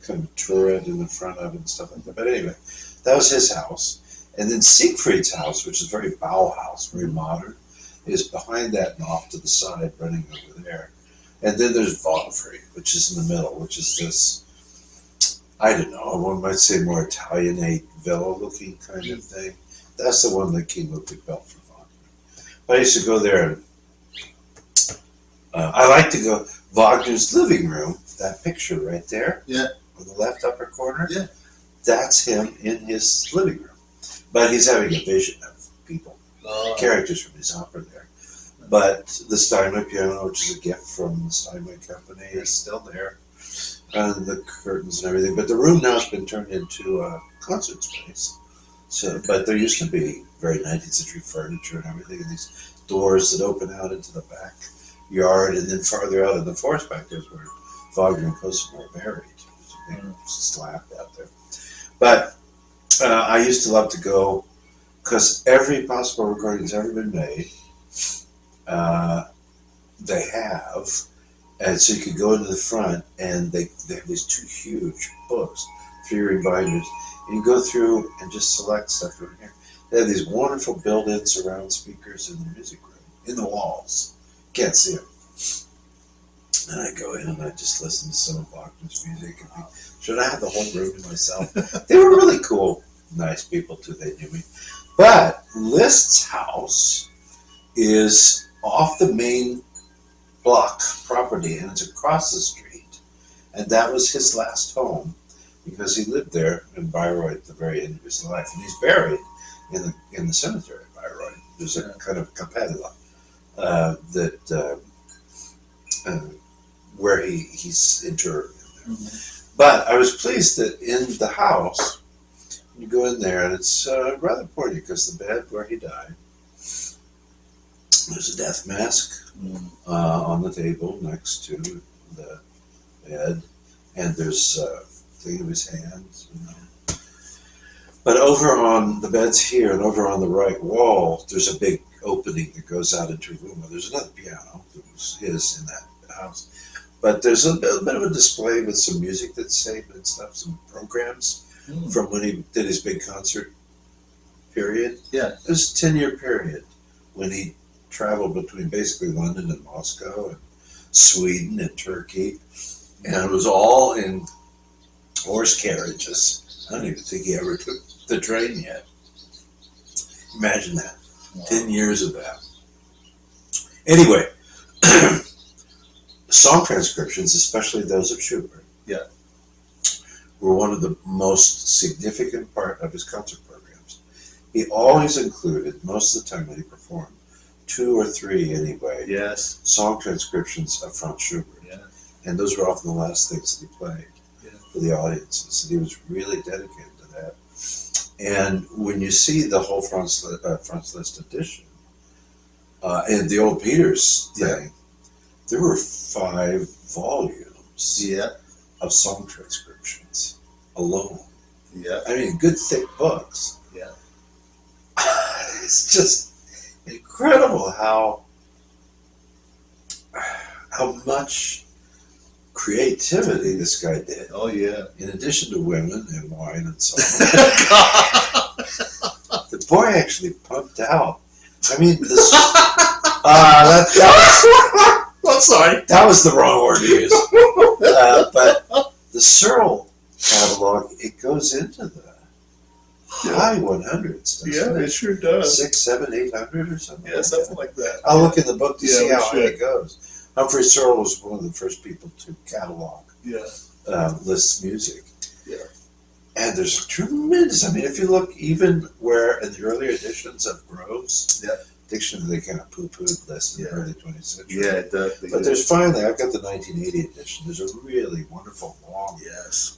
kind of turret in the front of it and stuff like that. But anyway, that was his house. And then Siegfried's house, which is very Bauhaus, very modern, is behind that and off to the side, running over there. And then there's Wagner, which is in the middle, which is this, I don't know, one might say more Italianate villa-looking kind of thing. That's the one that came with the belt for Wagner. But I used to go there, and I like to go Wagner's living room. That picture right there, Yeah. on the left upper corner. Yeah. That's him in his living room, but he's having a vision of people, characters from his opera there. But the Steinway piano, which is a gift from the Steinway Company, is still there, and the curtains and everything. But the room now has been turned into a concert space. So, but there used to be very 19th century furniture and everything, and these doors that open out into the backyard, and then farther out in the forest back there's where Wagner and Cosima are buried. There's a big slab out there. But I used to love to go because every possible recording that's ever been made, they have, and so you could go into the front, and they have these two huge books, 3-ring binders, and you go through and just select stuff from here. They have these wonderful built-in surround speakers in the music room, in the walls. Can't see them. And I go in and I just listen to some of Wagner's music. And should I have the whole room to myself? They were really cool, nice people too. They knew me. But Liszt's house is off the main block property, and it's across the street. And that was his last home because he lived there in Bayreuth at the very end of his life, and he's buried in the cemetery of Bayreuth. There's a kind of capella where he's interred. Mm-hmm. But I was pleased that in the house, you go in there, and it's rather poignant because the bed where he died, there's a death mask on the table next to the bed, and there's a thing of his hands. You know. But over on the bed's here, and over on the right wall, there's a big opening that goes out into a room where there's another piano that was his in that house. But there's a bit of a display with some music that's saved and stuff, some programs from when he did his big concert period. Yeah. It was a 10-year period when he traveled between basically London and Moscow and Sweden and Turkey. And it was all in horse carriages. I don't even think he ever took the train yet. Imagine that. Wow. 10 years of that. Anyway, song transcriptions, especially those of Schubert, were one of the most significant part of his concert programs. He always included, most of the time when he performed, 2 or 3 anyway, song transcriptions of Franz Schubert. Yeah. And those were often the last things that he played for the audiences. And he was really dedicated to that. And when you see the whole Franz Liszt edition, and the old Peters thing, there were 5 volumes of song transcriptions alone. Yeah. I mean, good thick books. Yeah. It's just incredible how much creativity this guy did. Oh, yeah. In addition to women and wine and so on. The boy actually pumped out. I mean, this. I'm sorry. That was the wrong word to use. But the Searle catalog, it goes into the high 100s. Yeah, it sure does. 600, 700, 800 or something. Yeah, something like that. I'll look in the book to see how high it goes. Humphrey Searle was one of the first people to catalog Liszt's music. Yeah. And there's tremendous, I mean, if you look even where in the early editions of Grove's dictionary, they kind of poo-pooed Liszt in the early 20th century. Yeah, it does. But there's finally, I've got the 1980 edition. There's a really wonderful long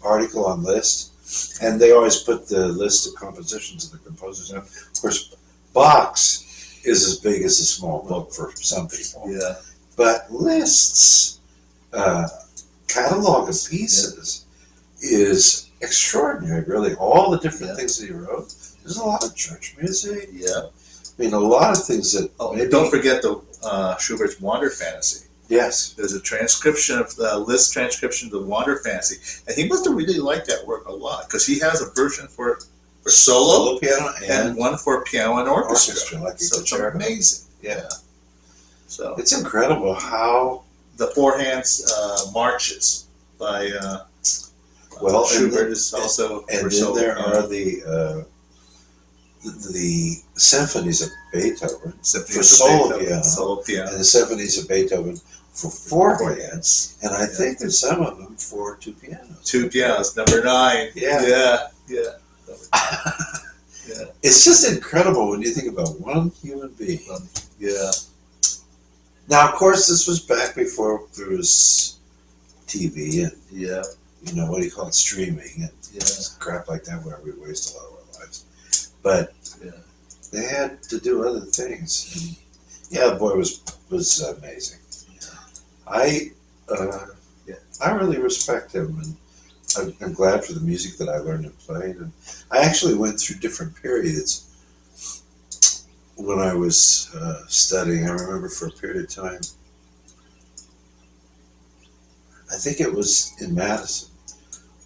article on Liszt. And they always put the list of compositions of the composers in. Of course, Bach's is as big as a small book for some people. Yeah. But Liszt's catalog of pieces is extraordinary, really. All the different things that he wrote. There's a lot of church music. Yeah. I mean, a lot of things that... Oh, and don't forget the Schubert's Wander Fantasy. Yes. There's a transcription of the Liszt transcription of the Wander Fantasy. And he must have really liked that work a lot, because he has a version for solo piano and one for piano and orchestra. Like so it's amazing. Yeah. So it's incredible how the four hands marches by Well, and Schubert then, is also and for then solo there piano. are the symphonies of Beethoven Symphony for of solo Beethoven, piano, solo piano. and the symphonies of Beethoven for four Four hands, hands. and I Yeah. think there's some of them for two pianos. Two pianos, number 9. Yeah. Yeah. Yeah. It's just incredible when you think about one human being. Yeah. Now, of course, this was back before there was TV and, Yeah. you know, what do you call it, streaming and Yeah. crap like that where we waste a lot of our lives. But Yeah. they had to do other things. And yeah, the boy was amazing. I I really respect him, and I'm glad for the music that I learned and played. And I actually went through different periods when I was studying. I remember for a period of time, I think it was in Madison,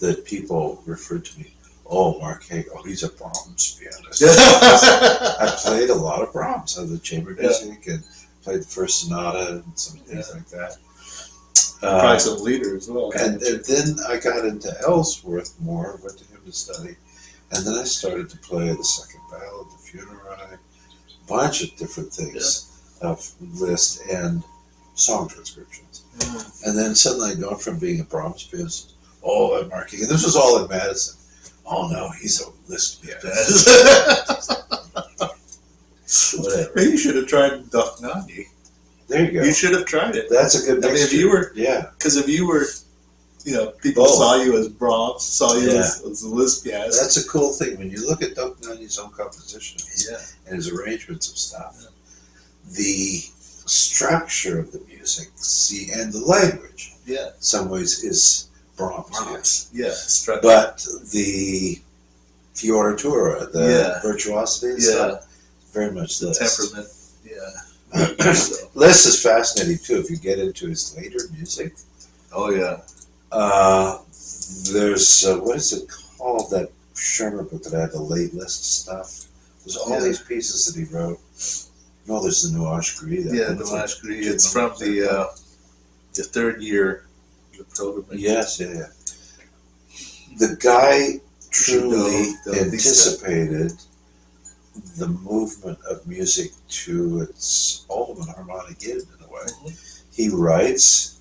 that people referred to me, oh, Mark Haig, oh, he's a Brahms pianist. I played a lot of Brahms, the chamber music, and played the first sonata and some things like that. Probably some leader as well. And then I got into Ellsworth more, went to him to study, and then I started to play the second ballad, the funerale, a bunch of different things of Liszt and song transcriptions. Mm. And then suddenly I'd gone from being a Brahms pianist, oh, I'm marking, and this was all in Madison. Oh no, he's a Liszt pianist. Whatever. Maybe you should have tried Dochnani. There you go. You should have tried it. That's a good I mean, if mixture. you were, Yeah. because if you were, you know, people Both. saw you as Brahms, saw you Yeah. as a Liszt pianist. That's a cool thing. When you look at Dochnani's own compositions Yeah. and his arrangements of stuff, the structure of the music, and the language, Yeah. in some ways, is Brahms. Yes. Yeah. Structure. But the fioritura, the Yeah. virtuosity and Yeah. stuff, very much the Liszt. temperament. Yeah. So. Liszt is fascinating too if you get into his later music. Oh yeah. There's what is it called, that Shermer book that had the late Liszt stuff? There's all Yeah. these pieces that he wrote. No, there's the Nuage Gris. Yeah, the last Gris. It's from the third year of the pilgrimage. Yes, yeah. The guy truly Don't be anticipated the movement of music to its ultimate harmonic end, in a way. Mhm. He writes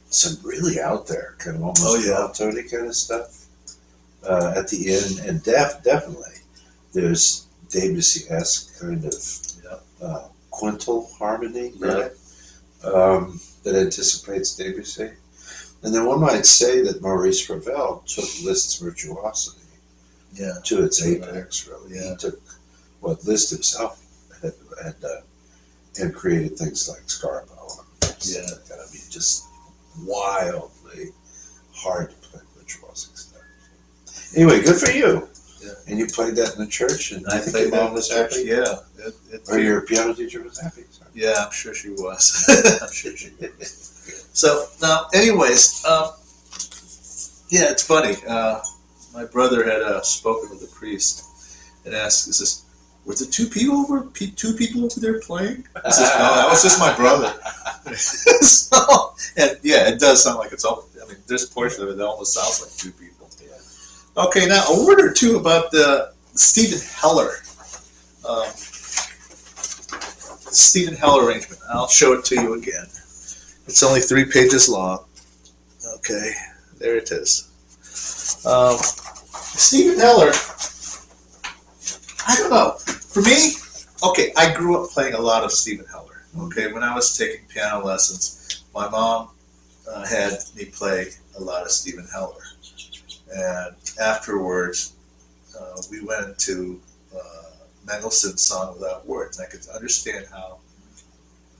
some really out there, kind of almost Oh, yeah. Tony kind of stuff at the end, and definitely there's Debussy-esque kind of quintal harmony, Right. that anticipates Debussy. And then one might say that Maurice Ravel took Liszt's virtuosity Yeah. to its apex, really. Yeah. He took what Liszt himself had done and created things like Scarbo. Yeah. I mean, just wildly hard to play virtuosic stuff. Anyway, good for you. Yeah. And you played that in the church, and I think played your that mom in was the church. happy. Yeah. Or your piano teacher was happy. Sorry. Yeah, I'm sure she was. I'm sure she was. So now, anyways, yeah, it's funny. My brother had spoken with the priest and asked, "Is this? Were there two people over there playing?" I said, "No, that was just my brother." So, and yeah, it does sound like it's all. I mean, this portion of it almost sounds like two people. Yeah. Okay, now a word or two about the Stephen Heller. Stephen Heller arrangement. I'll show it to you again. It's only 3 pages long. Okay, there it is. Stephen Heller, I don't know. For me, okay, I grew up playing a lot of Stephen Heller. Okay, when I was taking piano lessons, my mom had me play a lot of Stephen Heller. And afterwards, we went into Mendelssohn's Song Without Words. And I could understand how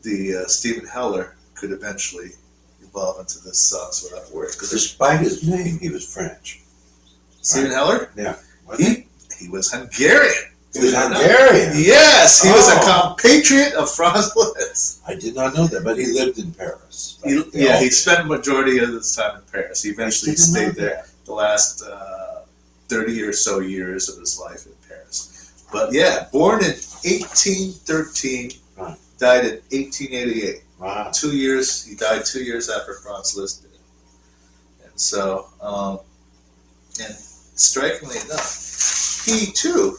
the Stephen Heller could eventually evolve into this Songs Without Words. Because Despite his name, he was French. Stephen Heller, Yeah. Wasn't he was Hungarian. he was Hungarian. Yes, he was a Oh. compatriot of Franz Liszt. I did not know that, but he lived in Paris. He spent the majority of his time in Paris. He eventually didn't know stayed there that. the last 30 or so years of his life in Paris. But yeah, born in 1813, Right. died in 1888. Wow. 2 years. He died 2 years after Franz Liszt did. And so, and strikingly enough, he too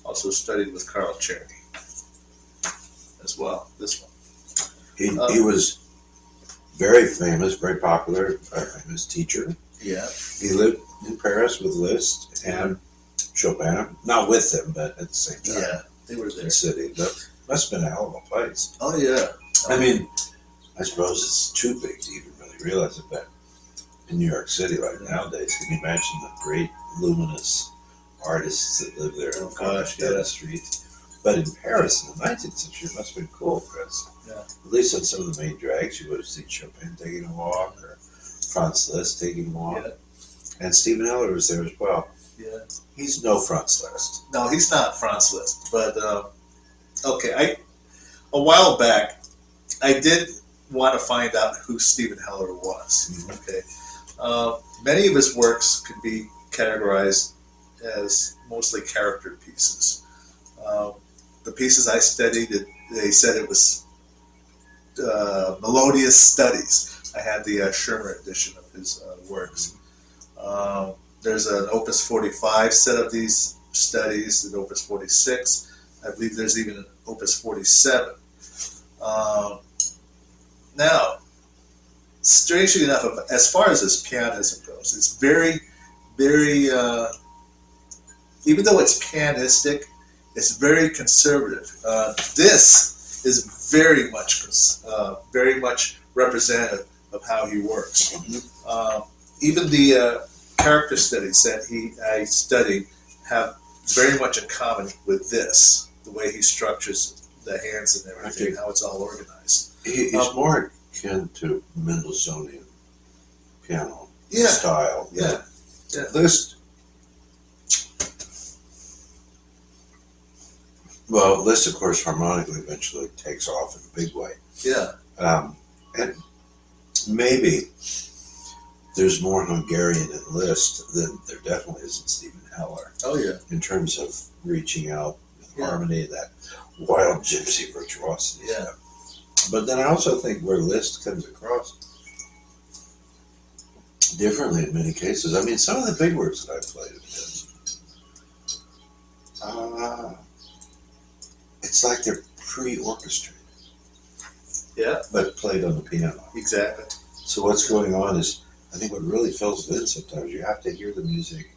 also studied with Carl Czerny as well. This one. He was very famous, very popular, very famous teacher. Yeah. He lived in Paris with Liszt and Chopin. Not with them, but at the same time. Yeah. They were In there. the city. That must have been a hell of a place. Oh yeah. I mean, I suppose it's too big to even really realize it, but in New York City, like nowadays, can you imagine the great luminous artists that live there Oh, on gosh, down yeah. the street? But in Paris in the 19th century, it must have been cool because Yeah. at least on some of the main drags, you would have seen Chopin taking a walk or Franz Liszt taking a walk. Yeah. And Stephen Heller was there as well. Yeah. He's no Franz Liszt. No, he's not Franz Liszt, but okay. A while back, I did want to find out who Stephen Heller was. Mhm. Okay, many of his works could be categorized as mostly character pieces. The pieces I studied, they said it was melodious studies. I had the Schirmer edition of his works. There's an Opus 45 set of these studies, an Opus 46. I believe there's even an Opus 47. Now, strangely enough, as far as his pianism goes, it's very, very, even though it's pianistic, it's very conservative. This is very much representative of how he works. Even the character studies that I studied have very much in common with this, the way he structures the hands and everything, how it's all organized. He's more akin to Mendelssohnian piano Yeah. style. Yeah. Yeah. Liszt. Well, Liszt, of course, harmonically eventually takes off in a big way. Yeah. And maybe there's more Hungarian in Liszt than there definitely is in Stephen Heller Oh yeah. in terms of reaching out with Yeah. harmony, that wild gypsy virtuosity Yeah. stuff. But then I also think where Liszt comes across differently in many cases. I mean, some of the big works that I played of his, it's like they're pre-orchestrated, Yeah. but played on the piano. Exactly. So what's going on is, I think what really fills it in sometimes, you have to hear the music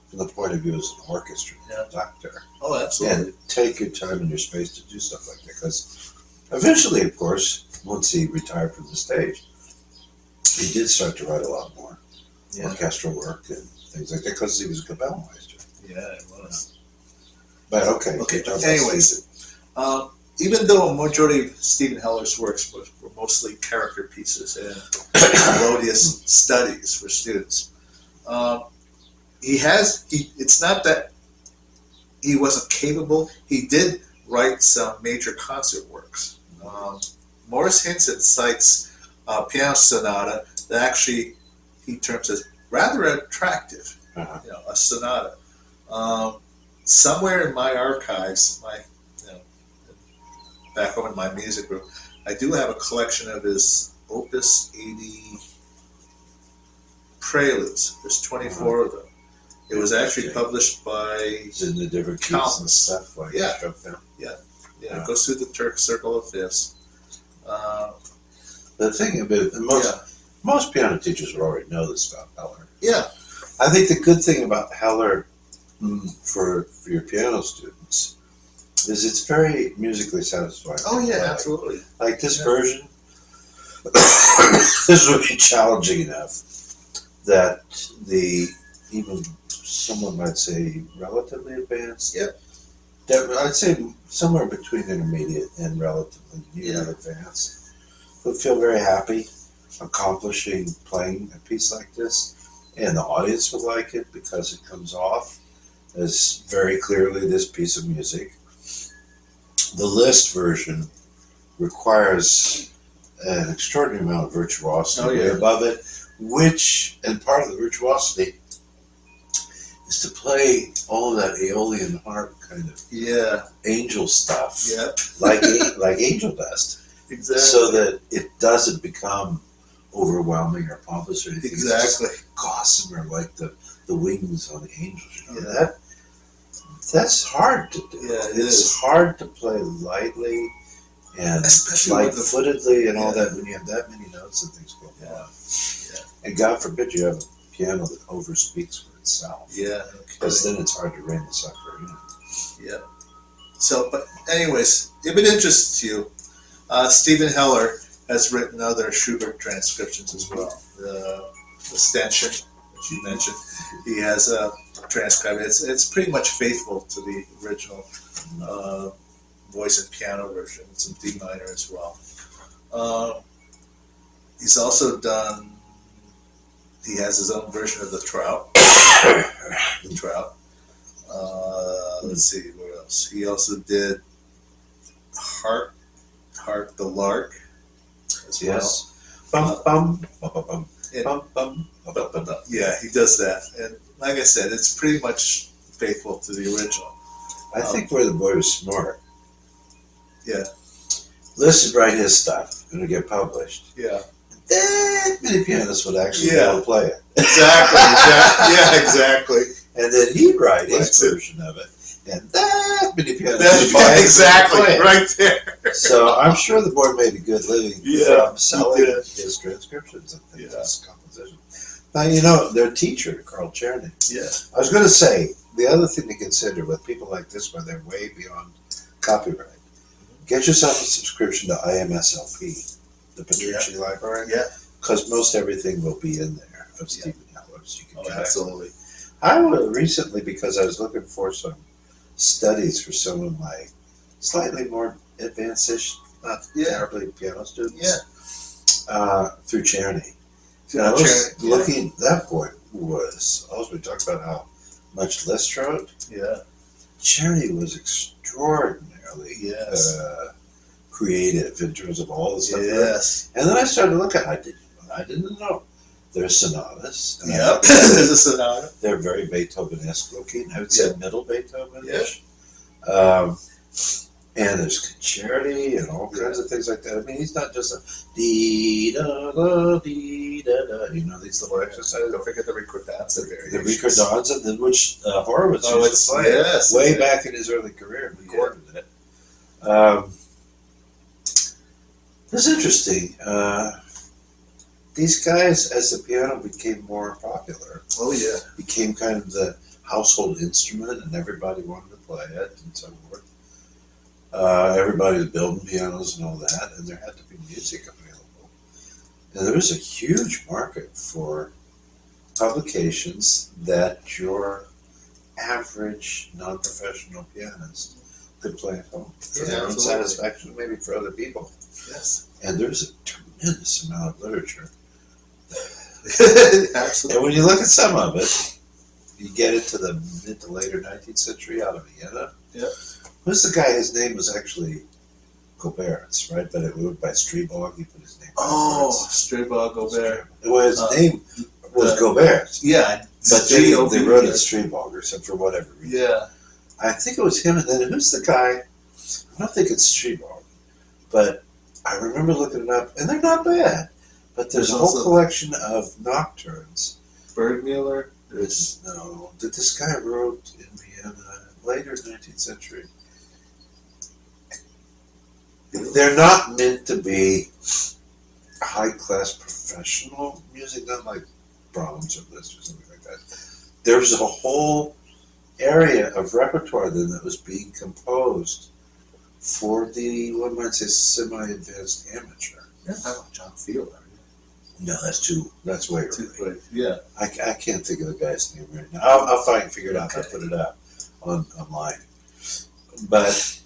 from the point of view as an orchestra conductor. Oh, absolutely. And take your time and your space to do stuff like that. Because eventually, of course, once he retired from the stage, he did start to write a lot more orchestral work and things like that because he was a Kapellmeister. Yeah, it was. But okay. Okay. talk about Anyways, even though a majority of Stephen Heller's works were mostly character pieces and melodious studies for students, it's not that he wasn't capable. He did write some major concert works. Morris Hinson cites a piano sonata that actually he terms as rather attractive. Uh-huh. A sonata. Somewhere in my archives, back home in my music room, I do have a collection of his Opus 80 preludes. There's 24 of them. It was actually published by In the different keys Countless. and stuff like Yeah. Chopin. it goes through the Turk Circle of Fifths. The thing about most piano teachers will already know this about Heller. Yeah. I think the good thing about Heller for your piano students is it's very musically satisfying. Oh yeah, to play. absolutely. Like this Yeah. version, this would be challenging enough that even someone might say relatively advanced. Yep. That I'd say somewhere between intermediate and relatively near Yeah. advanced would feel very happy accomplishing playing a piece like this, and the audience would like it because it comes off as very clearly this piece of music. The Liszt version requires an extraordinary amount of virtuosity way above it, and part of the virtuosity is to play all that Aeolian harp kind of angel stuff, Yep. like Angel Dust. exactly. so that it doesn't become overwhelming or pompous or anything. Exactly. It's just gossamer like the wings on the angels. You know? Yeah. That's hard to do. Yeah, it It's is. hard to play lightly and Especially with the- light-footedly and all Yeah. that when you have that many notes and things going Yeah. on. And God forbid you have a piano that overspeaks for itself. Yeah. Because then it's hard to rein the sucker in. Yeah. So, but anyways, if it interests you, Stephen Heller has written other Schubert transcriptions as well. The Stanchion, which you mentioned, he has a transcript. It's pretty much faithful to the original voice and piano version. It's in D minor as well. He's also done. He has his own version of the Trout. The Trout. Let's see what else. He also did Hark the Lark as Yes. Bum, bum, bum, bum, bum, And- bum, bum, bum, bum, bum. well. Yeah, he does that, and like I said, it's pretty much faithful to the original. I think where the boy was smart. Yeah. Listen, write his stuff and it'll get published. Yeah, That many pianists would actually be Yeah. able to play it. exactly. Yeah, exactly. And then he'd write his That's it. version of it. And that many pianists would buy That's it exactly and play it. right there. So I'm sure the boy made a good living Yeah, from selling he did. his transcriptions and things, Yeah. his composition. Now, you know, their teacher, Carl Czerny, Yeah, I was going to say, the other thing to consider with people like this, when they're way beyond copyright, get yourself a subscription to IMSLP, the Petrucci Library, yeah. because most everything will be in there of Stephen Heller's. You can Oh, get absolutely. I was recently, because I was looking for some studies for some of my slightly more advanced-ish, not Yeah. terribly piano students, Yeah. through Czerny. Yeah, I was Czerny, yeah. looking, that boy was, also we talked about how much Liszt wrote. Yeah. Czerny was extraordinarily Yes. creative in terms of all the stuff. he wrote. Yes. And then I started to look at it. I didn't know. There's sonatas. And I Yep. looked at There's it. a sonata. They're very Beethoven-esque looking. I would say middle Beethoven-ish. And there's concerti and all kinds of things like that. I mean, he's not just a dee-da-da, dee-da-da, you know, these little exercises. Don't forget the ricordanza The variations. Ricordanza, which Horowitz Oh, used it's, to play yes. way back in his early career and recorded it. It's interesting. These guys, as the piano became more popular, Oh, yeah. became kind of the household instrument, and everybody wanted to play it and so forth. Everybody was building pianos and all that, and there had to be music available. And there was a huge market for publications that your average non-professional pianist could play at home for Yeah, their own absolutely. satisfaction, maybe for other people. Yes. And there's a tremendous amount of literature. Absolutely. And when you look at some of it, you get into the mid to later 19th century out of Vienna. Yep. Who's the guy? His name was actually Gobert's, right? But it was by Streebog. He put his name. Oh, backwards. Straybaugh Gobert. Well, his name was the- Gobert's, Yeah. but then they G-O-B-E. wrote it Streebog or something for whatever reason. Yeah. I think it was him. And then who's the guy? I don't think it's Streebog, but I remember looking it up, and they're not bad. But there's a whole Also- collection of nocturnes. Bergmuller. That this guy wrote in Vienna, later 19th century. They're not meant to be high-class professional music, not like Brahms or Liszt or something like that. There's a whole area of repertoire then that was being composed for the, one might say, semi-advanced amateur. Yeah, I like John Fielder. No, that's way early. Yeah. I can't think of the guy's name right now. I'll find and figure it out. I'll put it up online. But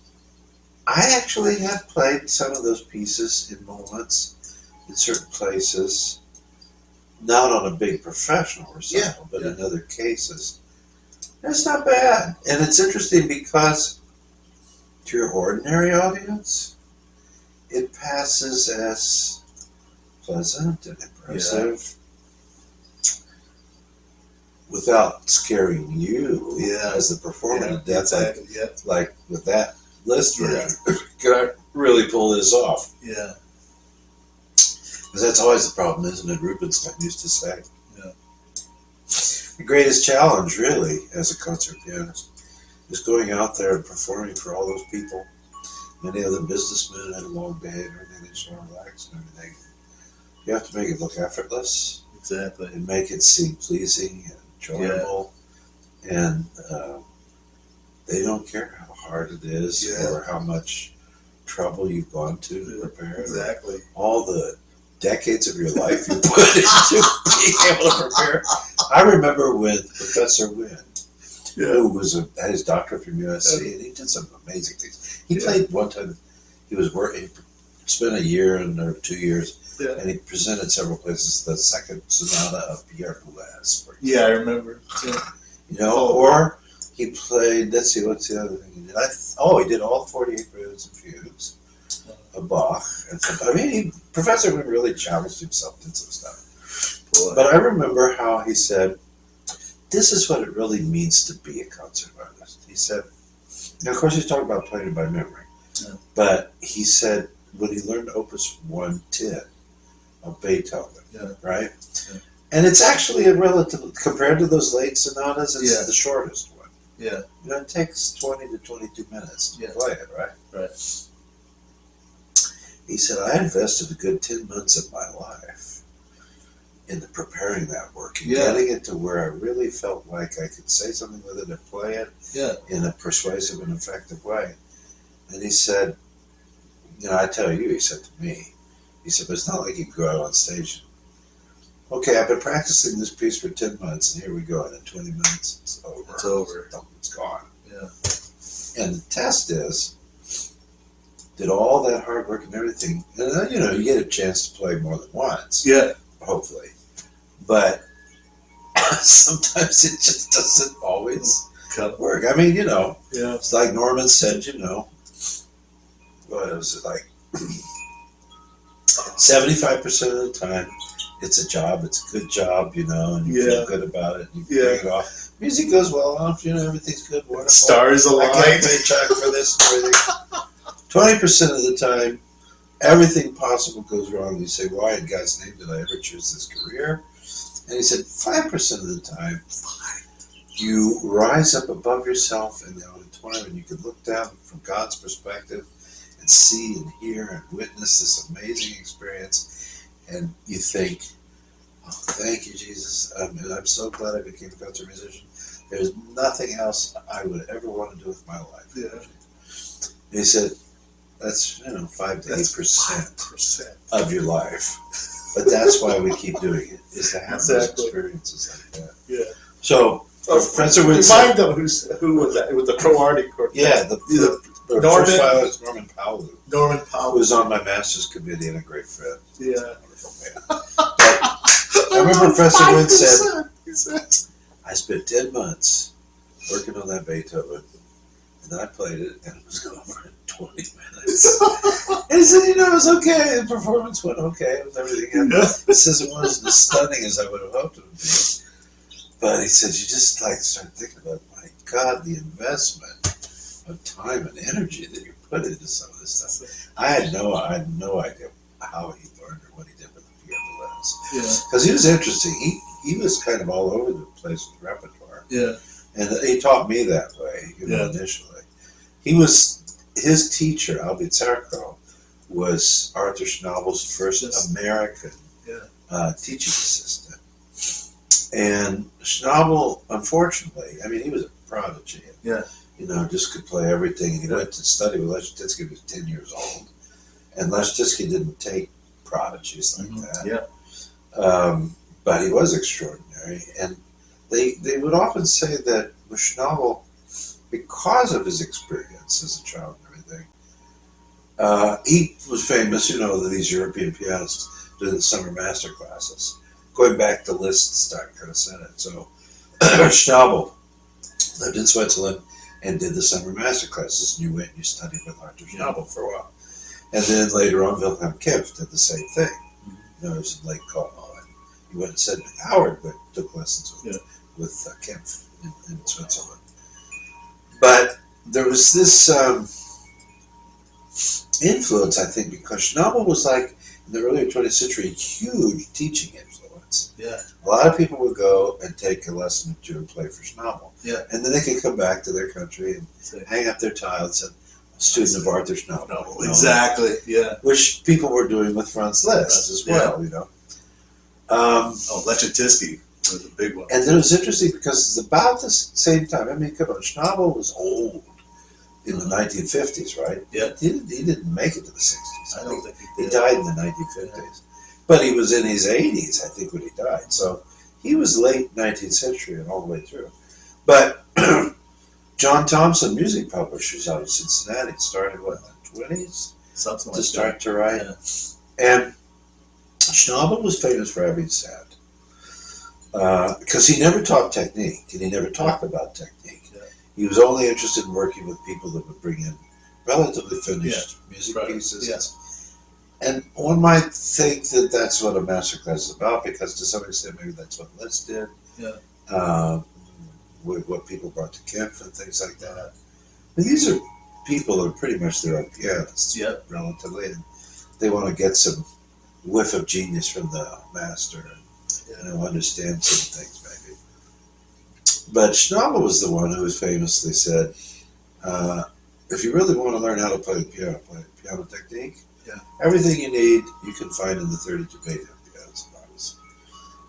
I actually have played some of those pieces in moments in certain places, not on a big professional recital, but in other cases. That's not bad. And it's interesting because to your ordinary audience, it passes as pleasant and impressive without scaring you as the performer to death. Exactly. Yeah. Like with that Liszt version, can I really pull this off? Yeah. Because that's always the problem, isn't it? Rubinstein used to say. Yeah. The greatest challenge, really, as a concert pianist, is going out there and performing for all those people. Many of them businessmen had a long day and everything. They just want to relax and everything. You have to make it look effortless Exactly. and make it seem pleasing and enjoyable. Yeah. And they don't care how hard it is or how much trouble you've gone to prepare. Exactly. All the decades of your life you put into being able to prepare. I remember with Professor Wynn, who was had his doctorate from USC, and he did some amazing things. He played one time. He spent a year or 2 years, and he presented several places. The second sonata of Pierre Boulez. Yeah, I remember. Yeah. You know, or he played. Let's see, what's the other thing he did? He did all 48 preludes and fugues of Bach. And I mean, Professor Wynn really challenged himself in some stuff. Boy. But I remember how he said, "This is what it really means to be a concert artist." He said, now of course he's talking about playing it by memory, but he said when he learned Opus 110 of Beethoven, right? Yeah. And it's actually a relative, compared to those late sonatas, it's the shortest one. Yeah. You know, it takes 20 to 22 minutes to play it, right? Right. He said, I invested a good 10 months of my life into preparing that work and getting it to where I really felt like I could say something with it and play it in a persuasive and effective way. And he said, you know, I tell you, he said to me, he said, but it's not like you go out on stage. Okay, I've been practicing this piece for 10 months, and here we go, and in 20 minutes, it's over. It's over. It's gone. Yeah. And the test is, did all that hard work and everything, and then, you know, you get a chance to play more than once. Yeah. Hopefully. But sometimes it just doesn't always work. I mean, you know, it's like Norman said, you know, what was it like? 75% of the time, it's a job, it's a good job, you know, and you feel good about it, and you bring it off. Music goes well enough, you know, everything's good, wonderful. Stars align. I can't pay Chuck for this and everything. 20% of the time, everything possible goes wrong. You say, why in God's name did I ever choose this career? And he said, 5% of the time, you rise up above yourself in the auditorium and you can look down from God's perspective and see and hear and witness this amazing experience. And you think, oh, thank you, Jesus. I'm so glad I became a concert musician. There's nothing else I would ever want to do with my life. Yeah. And he said, that's, you know, 5 to 8% of your life. But that's why we keep doing it, is to have those experiences like that. Yeah. So, Professor Wynn said, remind them who was that? With the Pro Arctic Quartet. Yeah, the first violinist, Norman Powell. Norman Powell. Who was on my master's committee and a great friend. Yeah. Wonderful man. But I remember Professor Wynn said, I spent 10 months working on that Beethoven, and then I played it, and it was over in 20 minutes. And he said, you know, it was okay. The performance went okay with everything. He says it wasn't as stunning as I would have hoped it would be. But he says, you just like start thinking about, my God, the investment of time and energy that you put into some of this stuff. I had no idea how he learned or what he did with the piano. Because he was interesting. He was kind of all over the place with repertoire. Yeah. And he taught me that way, you know, initially. His teacher, Albert Zarko, was Arthur Schnabel's first American teaching assistant. And Schnabel, unfortunately, I mean, he was a prodigy. Yeah. You know, just could play everything. And he went to study with Leschetizky when he was 10 years old. And Leschetizky didn't take prodigies like that. Yeah. But he was extraordinary. And they would often say that with Schnabel, because of his experience as a child and everything, he was famous, you know, that these European pianists did the summer master classes, going back to Liszt's time, kind of said it. So Schnabel lived in Switzerland and did the summer master classes, and you went and you studied with Arthur Schnabel for a while. And then later on, Wilhelm Kempf did the same thing. You know, it was in Lake Como. He went and said Howard, but took lessons with Kempf in Switzerland. But there was this influence, I think, because Schnabel was like, in the earlier 20th century, huge teaching influence. Yeah. A lot of people would go and take a lesson or two and play for Schnabel. Yeah. And then they could come back to their country and hang up their tile and say, student of Arthur Schnabel. No, exactly. Yeah. Which people were doing with Franz Liszt as well, you know. Lechetisky was a big one. And then it was interesting because it's about the same time. I mean, come on, Schnabel was old in the 1950s, right? Yeah. He didn't make it to the 60s. I don't think He died in the 1950s. Yeah. But he was in his 80s, I think, when he died. So he was late 19th century and all the way through. But John Thompson Music Publishers out of Cincinnati started, what, in the 20s? Something like to start to write. Yeah. And Schnabel was famous for having said, because he never taught technique and he never talked about technique. Yeah. He was only interested in working with people that would bring in relatively finished music pieces. Yeah. And one might think that that's what a masterclass is about, because to some extent maybe that's what Liszt did. Yeah. With what people brought to Kempf and things like that. But these are people that are pretty much their own pianists, relatively, and they want to get some whiff of genius from the master and understand some things maybe. But Schnabel was the one who famously said, if you really want to learn how to play the piano, play piano technique, everything you need you can find in the 32 Beethoven piano sonatas.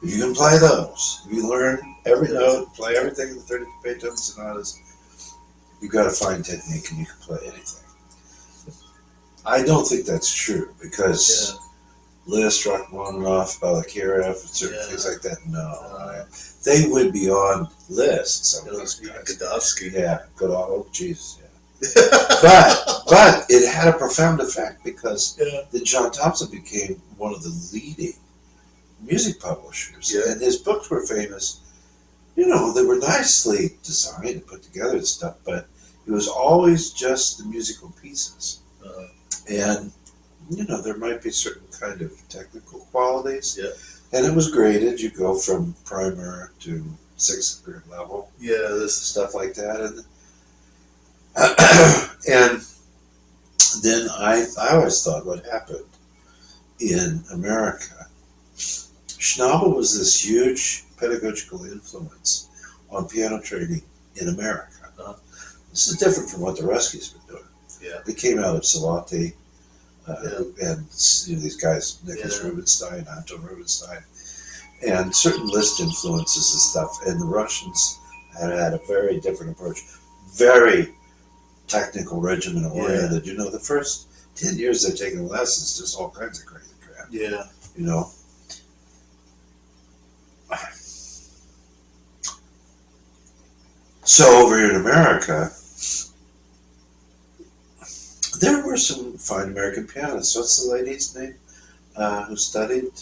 If you can play those, if you learn every note, play everything in the 32 Beethoven sonatas, you've got to find technique and you can play anything. I don't think that's true, because Liszt, Rachmaninoff, Balakirev, and certain things like that, no. They went beyond Liszt, some of these guys. Godofsky. Yeah, oh, jeez, but it had a profound effect, because then John Thompson became one of the leading music publishers, and his books were famous. You know, they were nicely designed and put together and stuff, but it was always just the musical pieces. And, you know, there might be certain kind of technical qualities. And it was graded. You go from primer to 6th grade level. This stuff like that. And then I always thought what happened in America, Schnabel was this huge pedagogical influence on piano training in America. This is different from what the Ruskies were doing. They came out of Salati, and you know, these guys, Nicholas Rubinstein, Anton Rubinstein, and certain Liszt influences and stuff. And the Russians had a very different approach, very technical, regimen oriented. You know, the first 10 years they're taking lessons, just all kinds of crazy crap. You know. So over here in America, there were some fine American pianists. What's the lady's name who studied?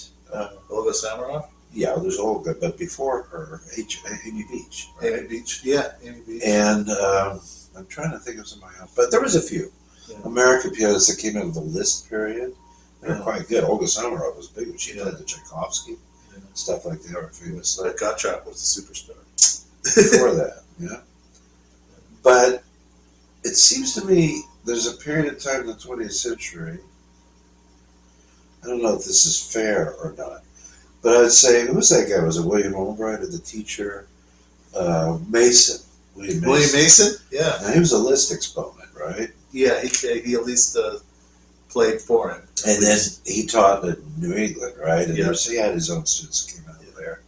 Olga Samarov? Yeah, there's Olga, but before her, Amy Beach. Right? Amy Beach, Amy Beach. And I'm trying to think of somebody else, but there was a few American pianists that came out of the Liszt period. They were quite good. Olga Samarov was big. She played the Tchaikovsky, stuff like that. Were famous. But Gottschalk was the superstar. Before that, But it seems to me there's a period of time in the 20th century, I don't know if this is fair or not, but I'd say, who was that guy? Was it William Albright or the teacher? Mason. William Mason? Yeah. Now, he was a Liszt exponent, right? Yeah, he at least played for him. And then he taught in New England, right? And so he had his own students that came out of there.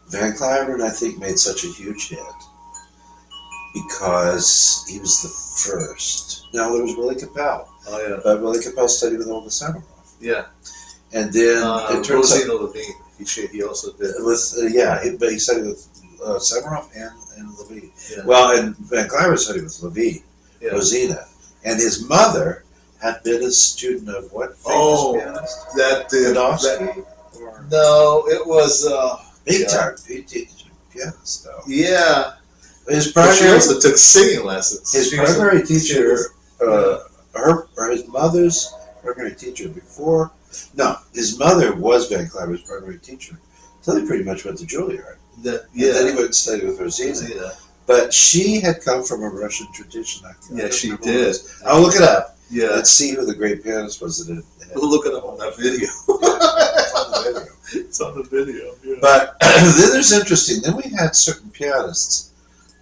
Van Cliburn, I think, made such a huge hit because he was the first. Now, there was Willie Capel. But Willie Capel studied with Olga Samarov. And then it turns out Levine. He also did. But he studied with Samarov and Levine. Well, and Van Cliburn studied with Levine, Rosina. And his mother had been a student of what famous pianist? Godofsky? No, it was... Big time pianist, though. His she also took singing lessons. His primary teacher, his mother's primary teacher before. No, his mother was Van Cliburn's primary teacher until he pretty much went to Juilliard. And then he went and studied with Rosina. But she had come from a Russian tradition. I Yeah, she remember what it did. was. I'll look it up Yeah, and see who the great pianist was that had. we'll look it up on that video. Yeah, It's on the video. Yeah. but then there's interesting. Then we had certain pianists.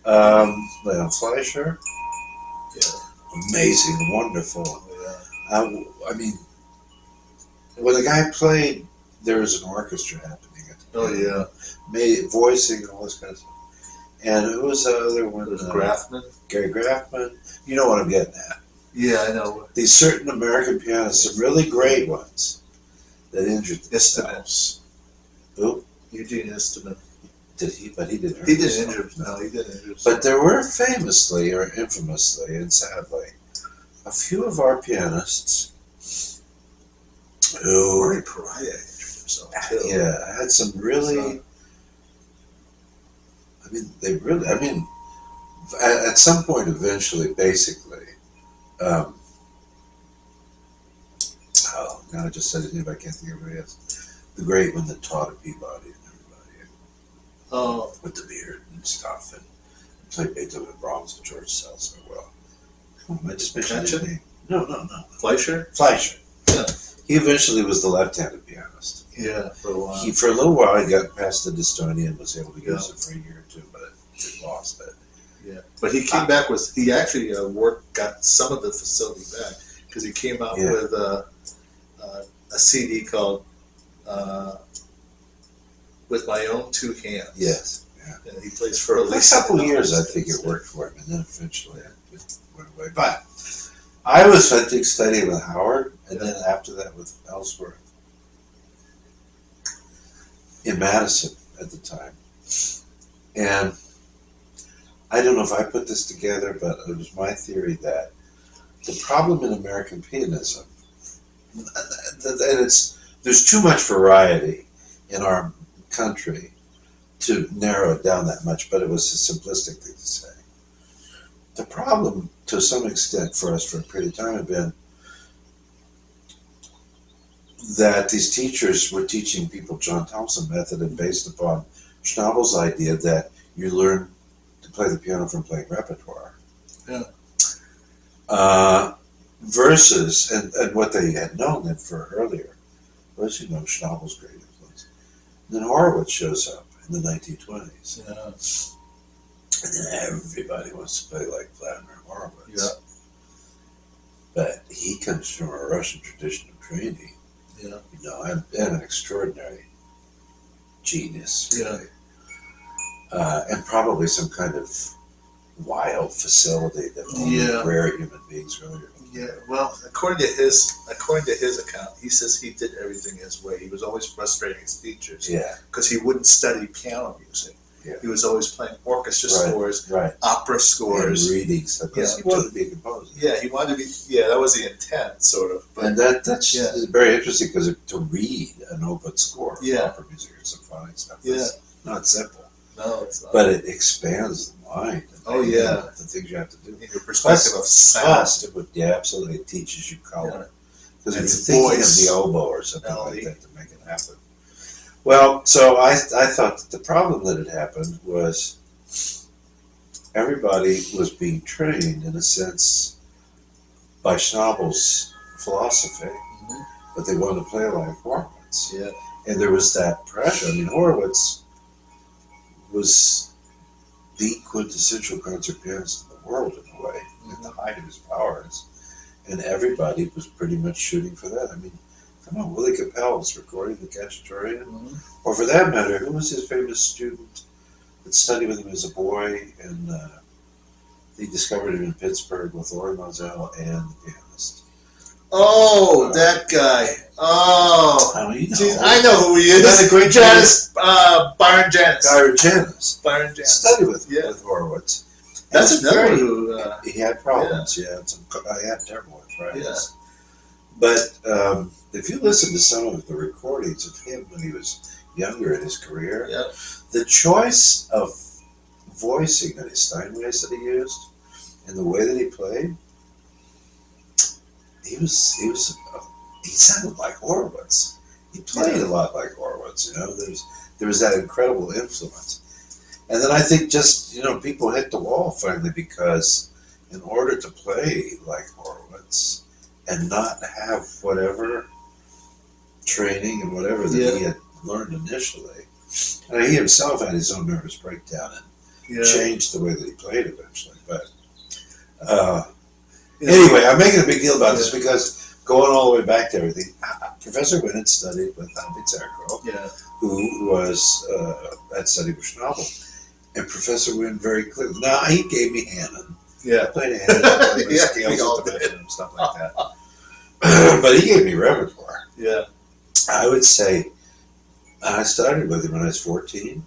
Leon Fleischer, Yeah. amazing, wonderful. Yeah. I mean, when the guy played, there was an orchestra happening. Oh yeah. Voicing and all this kind of stuff. And who was the other one? Grafman. Gary Grafman. You know what I'm getting at. Yeah, I know. These certain American pianists, some really great ones, that injured Istomin. themselves. Who? Eugene Istomin. Did he? But he didn't. He didn't injure. No, he didn't injure. But there were famously, or infamously, and sadly, a few of our pianists who, Marty Pariah injured himself too. yeah, had some really. I mean, they really. I mean, at some point, eventually, basically. Oh, now I just said his name. I can't think of who he is. The great one that taught at Peabody and everybody. Oh, With the beard and stuff, and played Beethoven, Brahms, and George Sell so well. Come on, I just mentioned his Gotcha. name. No. Fleischer. Fleischer. Yeah. He eventually was the left-handed pianist. Yeah, for a while. For a little while, he got past the dystonia and was able to use Yeah. it for a year or two, but he lost it. Yeah, but he came back with. He actually got some of the facility back because he came out Yeah. with a CD called "With My Own Two Hands." Yes. Yeah. and he plays for For a couple years, I think it worked for him, and then eventually it went away. But I was studying with Howard, and then after that with Ellsworth in Madison at the time. And I don't know if I put this together, but it was my theory that the problem in American pianism, and there's too much variety in our country to narrow it down that much, but it was a simplistic thing to say. The problem, to some extent, for us for a period of time had been that these teachers were teaching people John Thompson method and based upon Schnabel's idea that you learn to play the piano from playing repertoire. Yeah. Versus, and what they had known then for earlier was, Schnabel's great influence. And then Horowitz shows up in the 1920s. Yeah. And then everybody wants to play like Vladimir Horowitz. Yeah. But he comes from a Russian tradition of training. Yeah. And an extraordinary genius. Yeah. And probably some kind of wild facility that only rare human beings really. Yeah. Well, according to his account, he says he did everything his way. He was always frustrating his teachers. Yeah. Because he wouldn't study piano music. Yeah. He was always playing orchestra scores, Right. opera scores. And reading stuff. Because he wanted to be a composer. Yeah, he wanted to be. Yeah, that was the intent, sort of. But And that's very interesting because to read an open score of opera music or symphonic stuff is not simple. no, it's not. But it expands the mind. Oh, yeah. The things you have to do. In your perspective of sound. Absolutely. It teaches you color. Because And if you're thinking voice. of the oboe or something Melody. like that to make it happen. Well, so I thought that the problem that had happened was everybody was being trained, in a sense, by Schnabel's philosophy, but they wanted to play like Horowitz. Yeah. And there was that pressure. I mean, Horowitz was the quintessential concert pianist in the world, in a way, at the height of his powers. And everybody was pretty much shooting for that. I mean, come on, Willie Capell's recording the Cacciatorian. Or for that matter, who was his famous student that studied with him as a boy? And he discovered him in Pittsburgh with Laurie Moselle and the pianist. Oh, that guy. Oh. How do you know? Jeez, I know who he is. That's a great Janis, Byron Janis. Byron Janis. Byron Janis. Studied with Horowitz. That's And another who. he had problems. He had terrible arthritis. Yeah. But if you listen to some of the recordings of him when he was younger in his career, the choice of voicing that his Steinways that he used and the way that he played, he sounded like Horowitz. He played a lot like Horowitz. There was that incredible influence. And then I think just, people hit the wall finally because in order to play like Horowitz and not have whatever training and whatever that he had learned initially, he himself had his own nervous breakdown and changed the way that he played eventually. But anyway, I'm making a big deal about this because going all the way back to everything, Professor Wynn had studied with Pizzarro, who was had studied with Schnabel. And Professor Wynn very clearly, now he gave me Hannon. I played Hannon, played my scales at the measure and stuff like that. But he gave me repertoire. I would say I started with him when I was 14.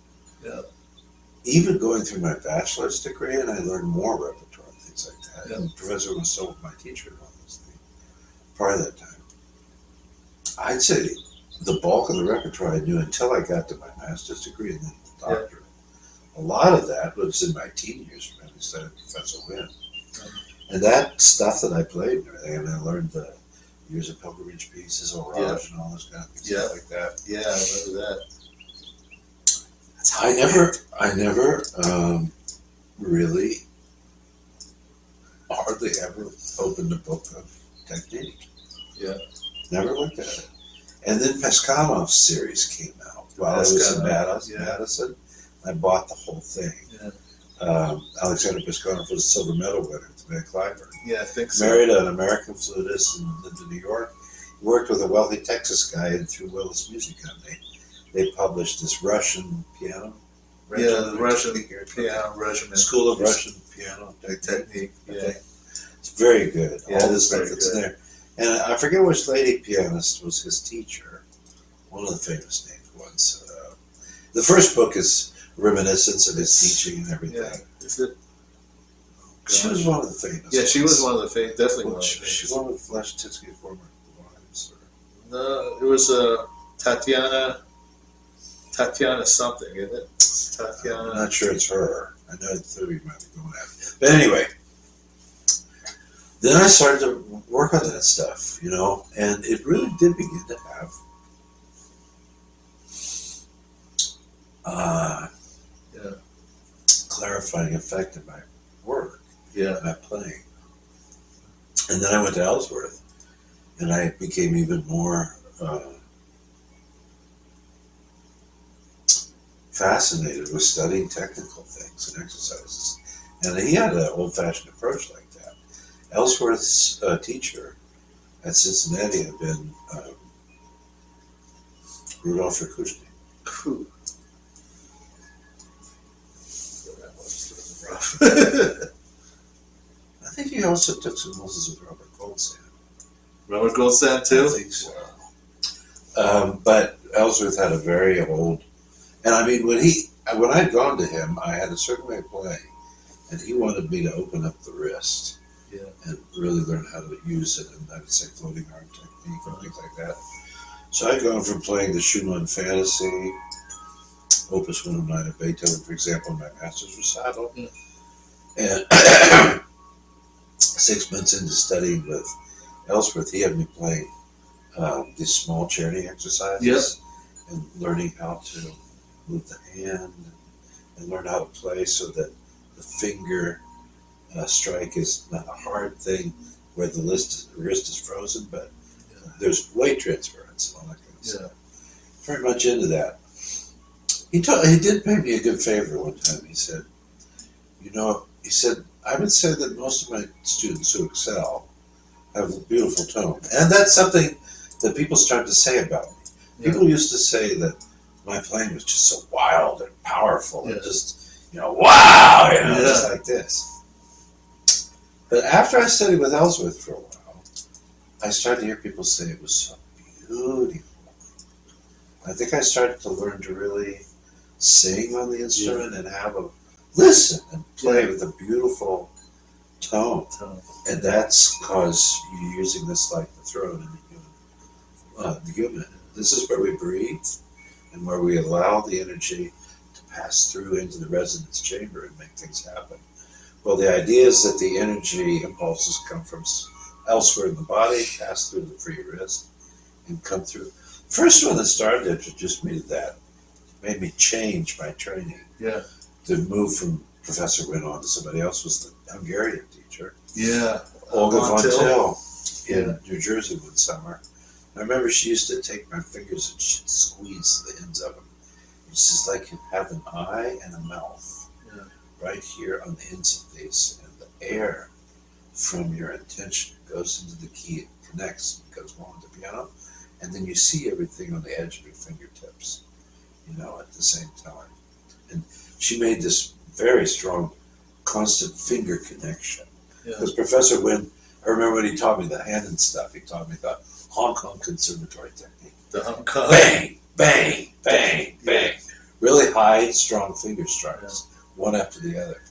Even going through my bachelor's degree, and I learned more repertoire and things like that. And Professor was still my teacher on this thing prior to that time. I'd say the bulk of the repertoire I knew until I got to my master's degree and then the doctorate. A lot of that was in my teen years from having studied Professor Wynn. And that stuff that I played and everything, and I learned the years of pilgrimage pieces, Orage, and all this kind of stuff like that. I remember that. I never really hardly ever opened a book of technique. Never looked at it. And then Paskanov's series came out while I was in Madison. I bought the whole thing. Alexander Paskanov was a silver medal winner at the Clyburn. I think so. Married an American flutist and lived in New York. He worked with a wealthy Texas guy and through Willis Music Company. They published this Russian piano. The Russian piano regimen. School of Russian Piano Technique. It's very good. All this stuff very that's good. in there. And I forget which lady pianist was his teacher. One of the famous named ones. The first book is reminiscence of his teaching and everything. Is it? She was one of the famous. She was one of the famous. Definitely one of the famous. She was one of Leszczyński's former wives. No, it was Tatiana something, isn't it? Tatiana. I'm not sure it's her. I know the theory might be going at. But anyway, then I started to work on that stuff, and it really did begin to have clarifying effect in my work, my playing. And then I went to Ellsworth, and I became even more fascinated with studying technical things and exercises. And he had an old-fashioned approach like that. Ellsworth's teacher at Cincinnati had been Rudolf Rikushny. I think he also took some lessons with Robert Goldsand. Robert Goldsand too? I think so. But Ellsworth had a very old, and I mean when I'd gone to him, I had a certain way of playing, and he wanted me to open up the wrist and really learn how to use it, and I'd say floating arm technique and things like that. So I'd gone from playing the Schumann Fantasy, Opus 109 of Beethoven, for example, in my master's recital. And 6 months into studying with Ellsworth, he had me playing these small charity exercises and learning how to move the hand and learn how to play so that the finger strike is not a hard thing where the wrist is frozen, but there's weight transference and all that kind of stuff. Very much into that. He did pay me a good favor one time. He said, I would say that most of my students who excel have a beautiful tone. And that's something that people start to say about me. People used to say that my playing was just so wild and powerful and just, wow, just like this. But after I studied with Ellsworth for a while, I started to hear people say it was so beautiful. I think I started to learn to really sing on the instrument and have a listen and play with a beautiful tone. And that's because you're using this like the throat in the human. This is where we breathe and where we allow the energy to pass through into the resonance chamber and make things happen. Well, the idea is that the energy impulses come from elsewhere in the body, pass through the free wrist, and come through. First one that started to introduce me to that made me change my training the move from Professor Wynn on to somebody else was the Hungarian teacher, Yeah. Olga Von Von Til. Til, in Yeah. New Jersey one summer. I remember she used to take my fingers and she'd squeeze the ends of them. It's just like you have an eye and a mouth Yeah. right here on the ends of these, and the air from your intention goes into the key, it connects, and goes along the piano, and then you see everything on the edge of your fingertips, at the same time. And she made this very strong, constant finger connection. Yeah. Because Professor Wynn, I remember when he taught me the hand and stuff, he taught me the Hong Kong conservatory technique. The Hong Kong. Bang, bang, bang, bang. Really high, strong finger strikes, one after the other.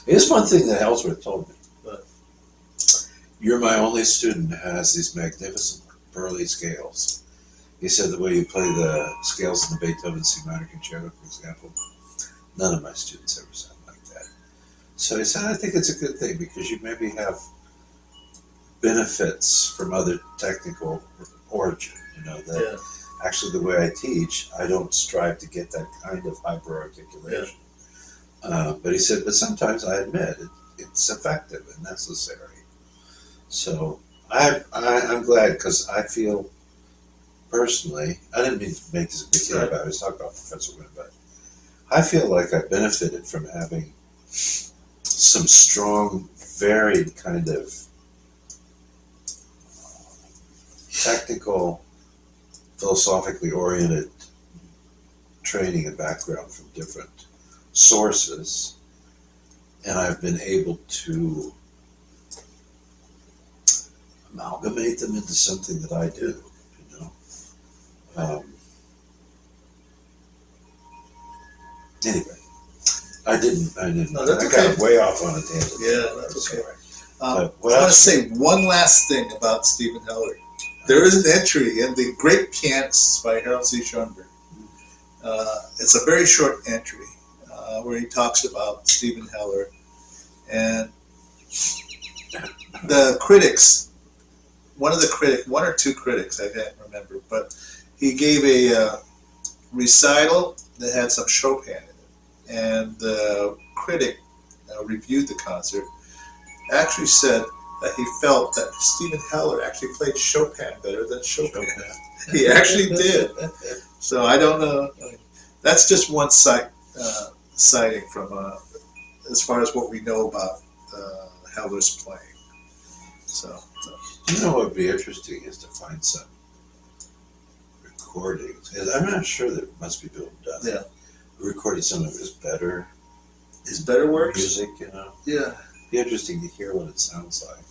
Here's one thing that Ellsworth told me. What? You're my only student who has these magnificent pearly scales. He said the way you play the scales in the Beethoven C minor concerto, for example, none of my students ever sound like that. So he said, I think it's a good thing because you maybe have benefits from other technical origin, that actually the way I teach, I don't strive to get that kind of hyper-articulation. But he said, but sometimes I admit it's effective and necessary. So I'm glad because I feel personally, I didn't mean to make this a big deal about it, I was talking about Professor Wynn, but I feel like I benefited from having some strong, varied kind of technical, philosophically oriented training and background from different sources, and I've been able to amalgamate them into something that I do, Anyway, I didn't. No, that's I okay. got way off on a tangent. Yeah, that's okay. I What want to else? say one last thing about Stephen Heller. There is an entry in The Great Pianists by Harold C. Schoenberg. It's a very short entry where he talks about Stephen Heller. And the critics, one or two critics, I can't remember, but he gave a recital that had some Chopin in it. And the critic reviewed the concert, actually said that he felt that Stephen Heller actually played Chopin better than Chopin. He actually did. So I don't know. That's just one sighting from as far as what we know about Heller's playing. So. What would be interesting is to find some recordings. And I'm not sure that must be people who've done it. Yeah. Recorded some of his better works? music, Yeah. Be interesting to hear what it sounds like.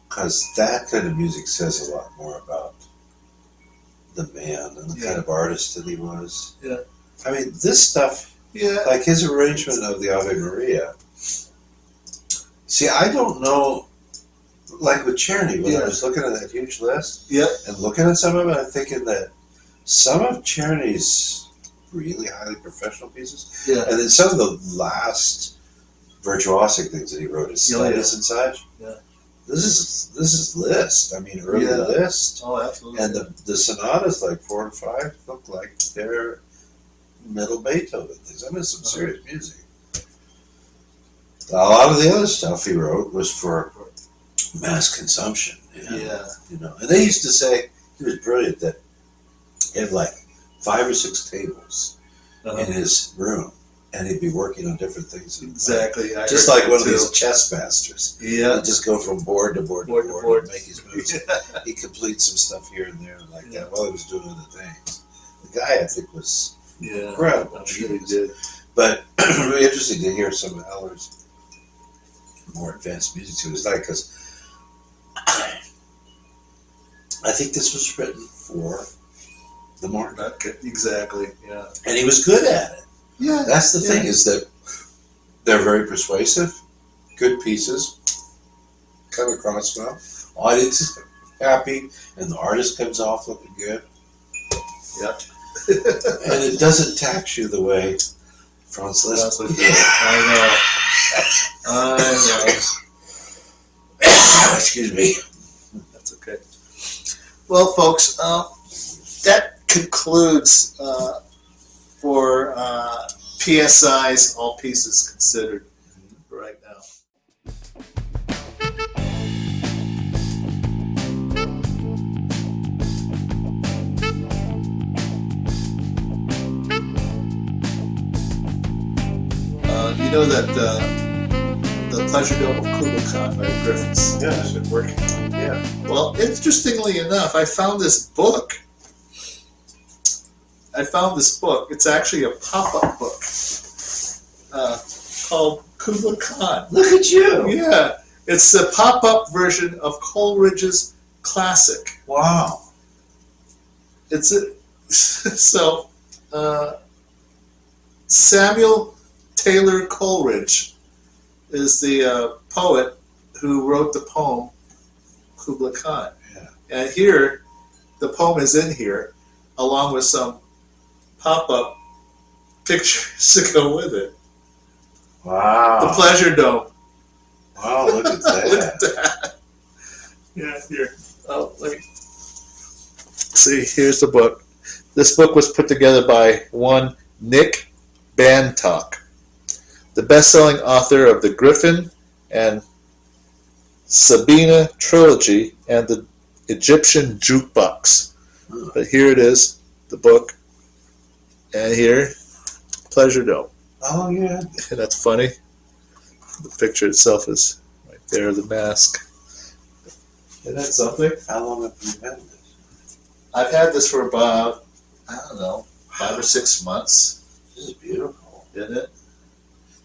Because that kind of music says a lot more about the man and the kind of artist that he was. Yeah. I mean, this stuff, like his arrangement of the Ave Maria. See, I don't know, like with Czerny, when I was looking at that huge list and looking at some of it, I'm thinking that some of Czerny's really highly professional pieces, and then some of the last virtuosic things that he wrote, his studies and such. Yeah. This is Liszt. I mean, early Liszt. Oh, absolutely. And the sonatas, like 4 and 5, look like they're middle Beethoven things. I mean, some serious music. A lot of the other stuff he wrote was for mass consumption. And they used to say, he was brilliant, that he had like 5 or 6 tables in his room, and he'd be working on different things. Exactly. Just like one of these chess masters. Yeah. He'd just go from board to board to board and make his moves. He completes some stuff here and there like that while he was doing other things. The guy, I think, was incredible. I'm sure he did. But really interesting to hear some of Heller's more advanced music to his life, because I think this was written for the market. Exactly, yeah. And he was good at it. Yeah. That's the thing, is that they're very persuasive, good pieces, come across well, audience is happy, and the artist comes off looking good. Yeah. And it doesn't tax you the way Franz Liszt did. I know. Excuse me. That's okay. Well, folks, that concludes for PSI's All Pieces Considered right now. You know that the Pleasure Dome of Kubla Khan by Griffiths has been working on. Yeah. Well, interestingly enough, I found this book. It's actually a pop-up book called Kubla Khan. Look at you. Yeah, it's a pop-up version of Coleridge's classic. Wow. Samuel Taylor Coleridge is the poet who wrote the poem Kubla Khan. Yeah. And here, the poem is in here, along with some pop-up pictures to go with it. Wow. The Pleasure Dome. Wow, look at that. Look at that. Yeah, here. Oh, let me see. Here's the book. This book was put together by one Nick Bantock, the best-selling author of the Griffin and Sabina trilogy and the Egyptian Jukebox. But here it is, the book, and here, Pleasure Dome. Oh, yeah. And that's funny. The picture itself is right there, the mask. Isn't that something? How long have you had this? I've had this for about, I don't know, 5 or 6 months. This is beautiful. Isn't it?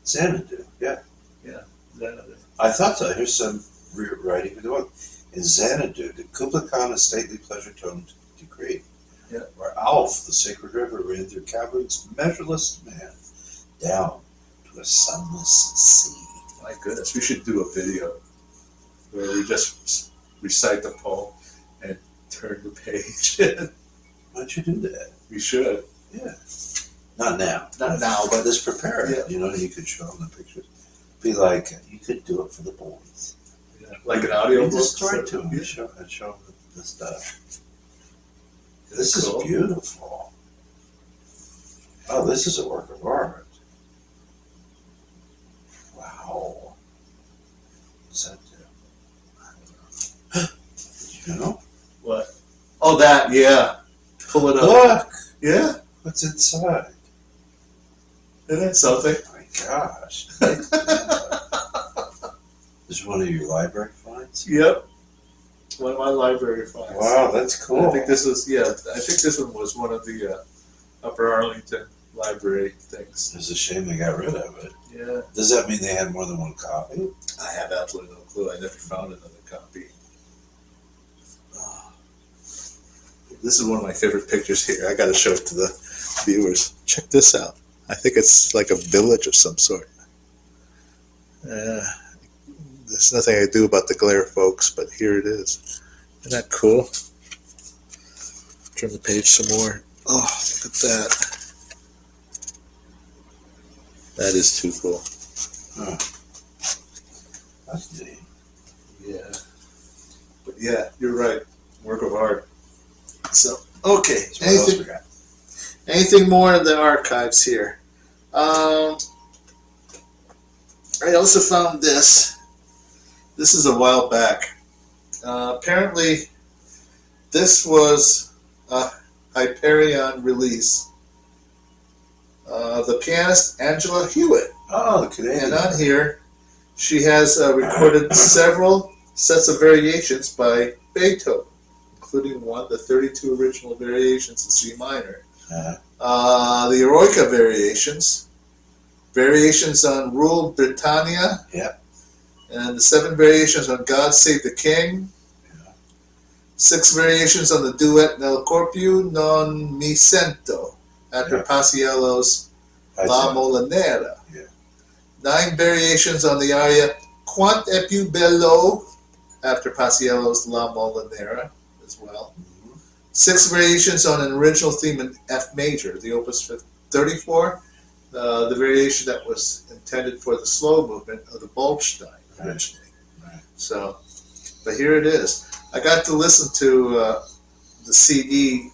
Xanadu, yeah. Yeah. I thought so. Here's some writing for the book. In Xanadu, the Kubla Khan a stately pleasure dome decree, Yeah. where Alf, the sacred river, ran through caverns measureless man, down to a sunless sea. My goodness, we should do a video where we just recite the poem and turn the page. Why don't you do that? We should. Yeah. Not now. Not now, but just prepare it. Yeah. You know, you could show them the pictures. Be like, you could do it for the boys. yeah, like an audio Read book. the story to them Yeah. and show them the stuff. That's This cool. is beautiful. Oh, this is a work of art. Wow. What's that do? Did you know? What? Oh, that, yeah. Pull it up. Look! Yeah? What's inside? Isn't that something? Oh my gosh. This is one of your library finds? Yep. One of my library finds. Wow, that's cool. I think this one was one of the Upper Arlington library things. It's a shame they got rid of it. Yeah. Does that mean they had more than one copy? I have absolutely no clue. I never found another copy. This is one of my favorite pictures here. I got to show it to the viewers. Check this out. I think it's like a village of some sort. There's nothing I can do about the glare, folks, but here it is. Isn't that cool? Turn the page some more. Oh, look at that. That is too cool. Huh. That's neat. Yeah. But yeah, you're right. Work of art. So, okay. So what else we got? Anything more in the archives here? I also found this. This is a while back. Apparently, this was a Hyperion release. The pianist Angela Hewitt. Oh, the Canadian. And on here, she has recorded several sets of variations by Beethoven, including the 32 original variations in C minor. Uh-huh. The Eroica variations on Rule Britannia, Yep. and the 7 variations on God Save the King, Yeah. 6 variations on the duet Nel Corpio non mi sento, after Yeah. Paisiello's That's La it. Molinera, Yeah. 9 variations on the aria Quant è più bello, after Paisiello's La Molinera as well. Mhm. 6 variations on an original theme in F major, the Opus 34, the variation that was intended for the slow movement of the Goldstein originally. Right. So, but here it is. I got to listen to the CD.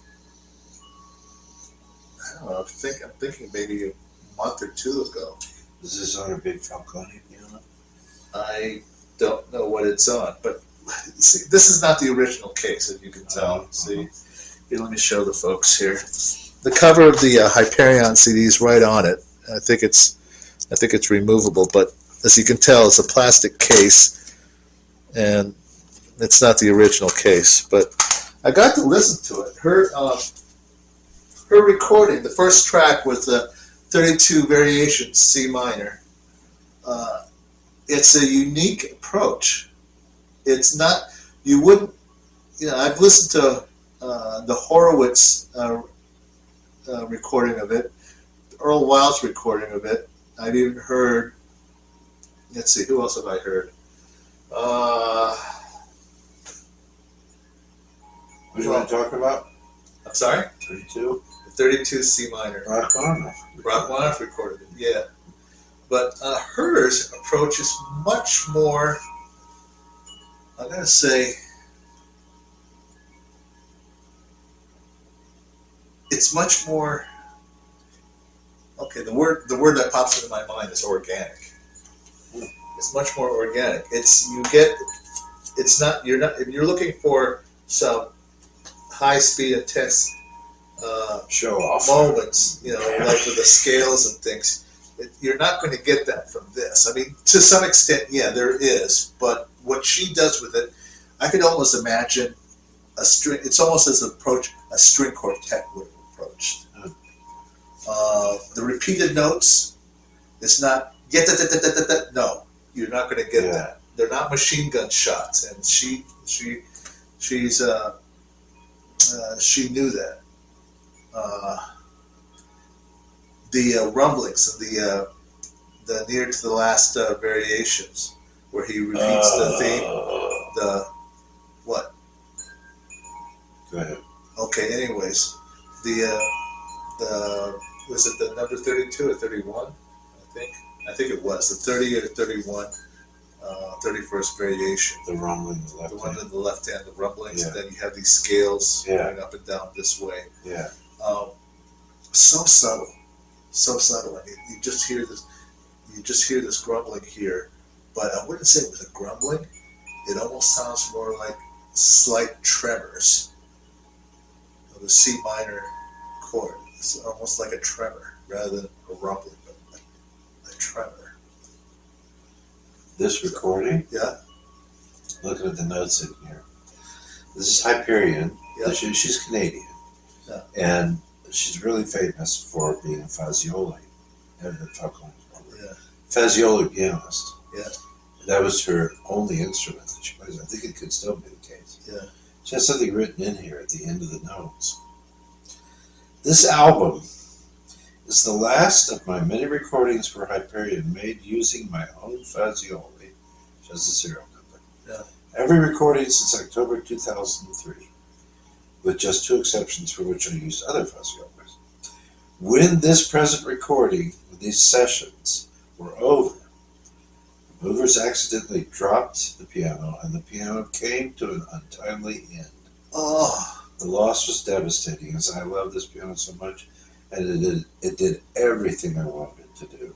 I don't know. I'm thinking maybe a month or two ago. Is this on a big Falcone piano? I don't know what it's on, but see, this is not the original case, as you can tell. See, here, let me show the folks here. The cover of the Hyperion CD is right on it. I think it's removable, but as you can tell, it's a plastic case, and it's not the original case. But I got to listen to it. Her recording, the first track was the 32 Variations C minor. It's a unique approach. It's not, you wouldn't, I've listened to the Horowitz recording of it, Earl Wild's recording of it. I've even heard, let's see, who else have I heard? What do you want to talk about? I'm sorry? 32? The 32 C minor. Rachmaninoff recorded it, yeah. But hers approach is much more, I'm going to say, it's much more, okay, the word that pops into my mind is organic. It's much more organic. It's not, if you're looking for some high speed, intense show off moments, like with the scales and things, you're not going to get that from this. I mean, to some extent, yeah, there is, but what she does with it, I could almost imagine a string. It's almost as an approach a string quartet would have approached. The repeated notes, it's not no, you're not going to get that. They're not machine gun shots, and she knew that. The rumblings of the near to the last variations, where he repeats the theme. The what? Go ahead. Okay. Anyways, the was it the number 32 or 31? I think it was the 30 or 31. 31st variation. The rumbling, the one in the left hand, the rumblings, and then you have these scales going up and down this way. Yeah. So subtle. I mean, you just hear this grumbling here, but I wouldn't say it was a grumbling. It almost sounds more like slight tremors of the C minor chord. It's almost like a tremor rather than a rumbling, but like a tremor. This recording? Yeah. Looking at the notes in here. This is Hyperion. Yeah. She's Canadian. Yeah. And she's really famous for being a Fazioli. Fazioli pianist. Yeah. That was her only instrument that she plays. I think it could still be the case. Yeah. She has something written in here at the end of the notes. This album is the last of my many recordings for Hyperion made using my own Fazioli, which has a serial number. Yeah. Every recording since October 2003, with just 2 exceptions for which I used other Faziolis. When this present recording, these sessions, were over, the movers accidentally dropped the piano, and the piano came to an untimely end. Oh. The loss was devastating, as I love this piano so much, and it did everything I wanted it to do.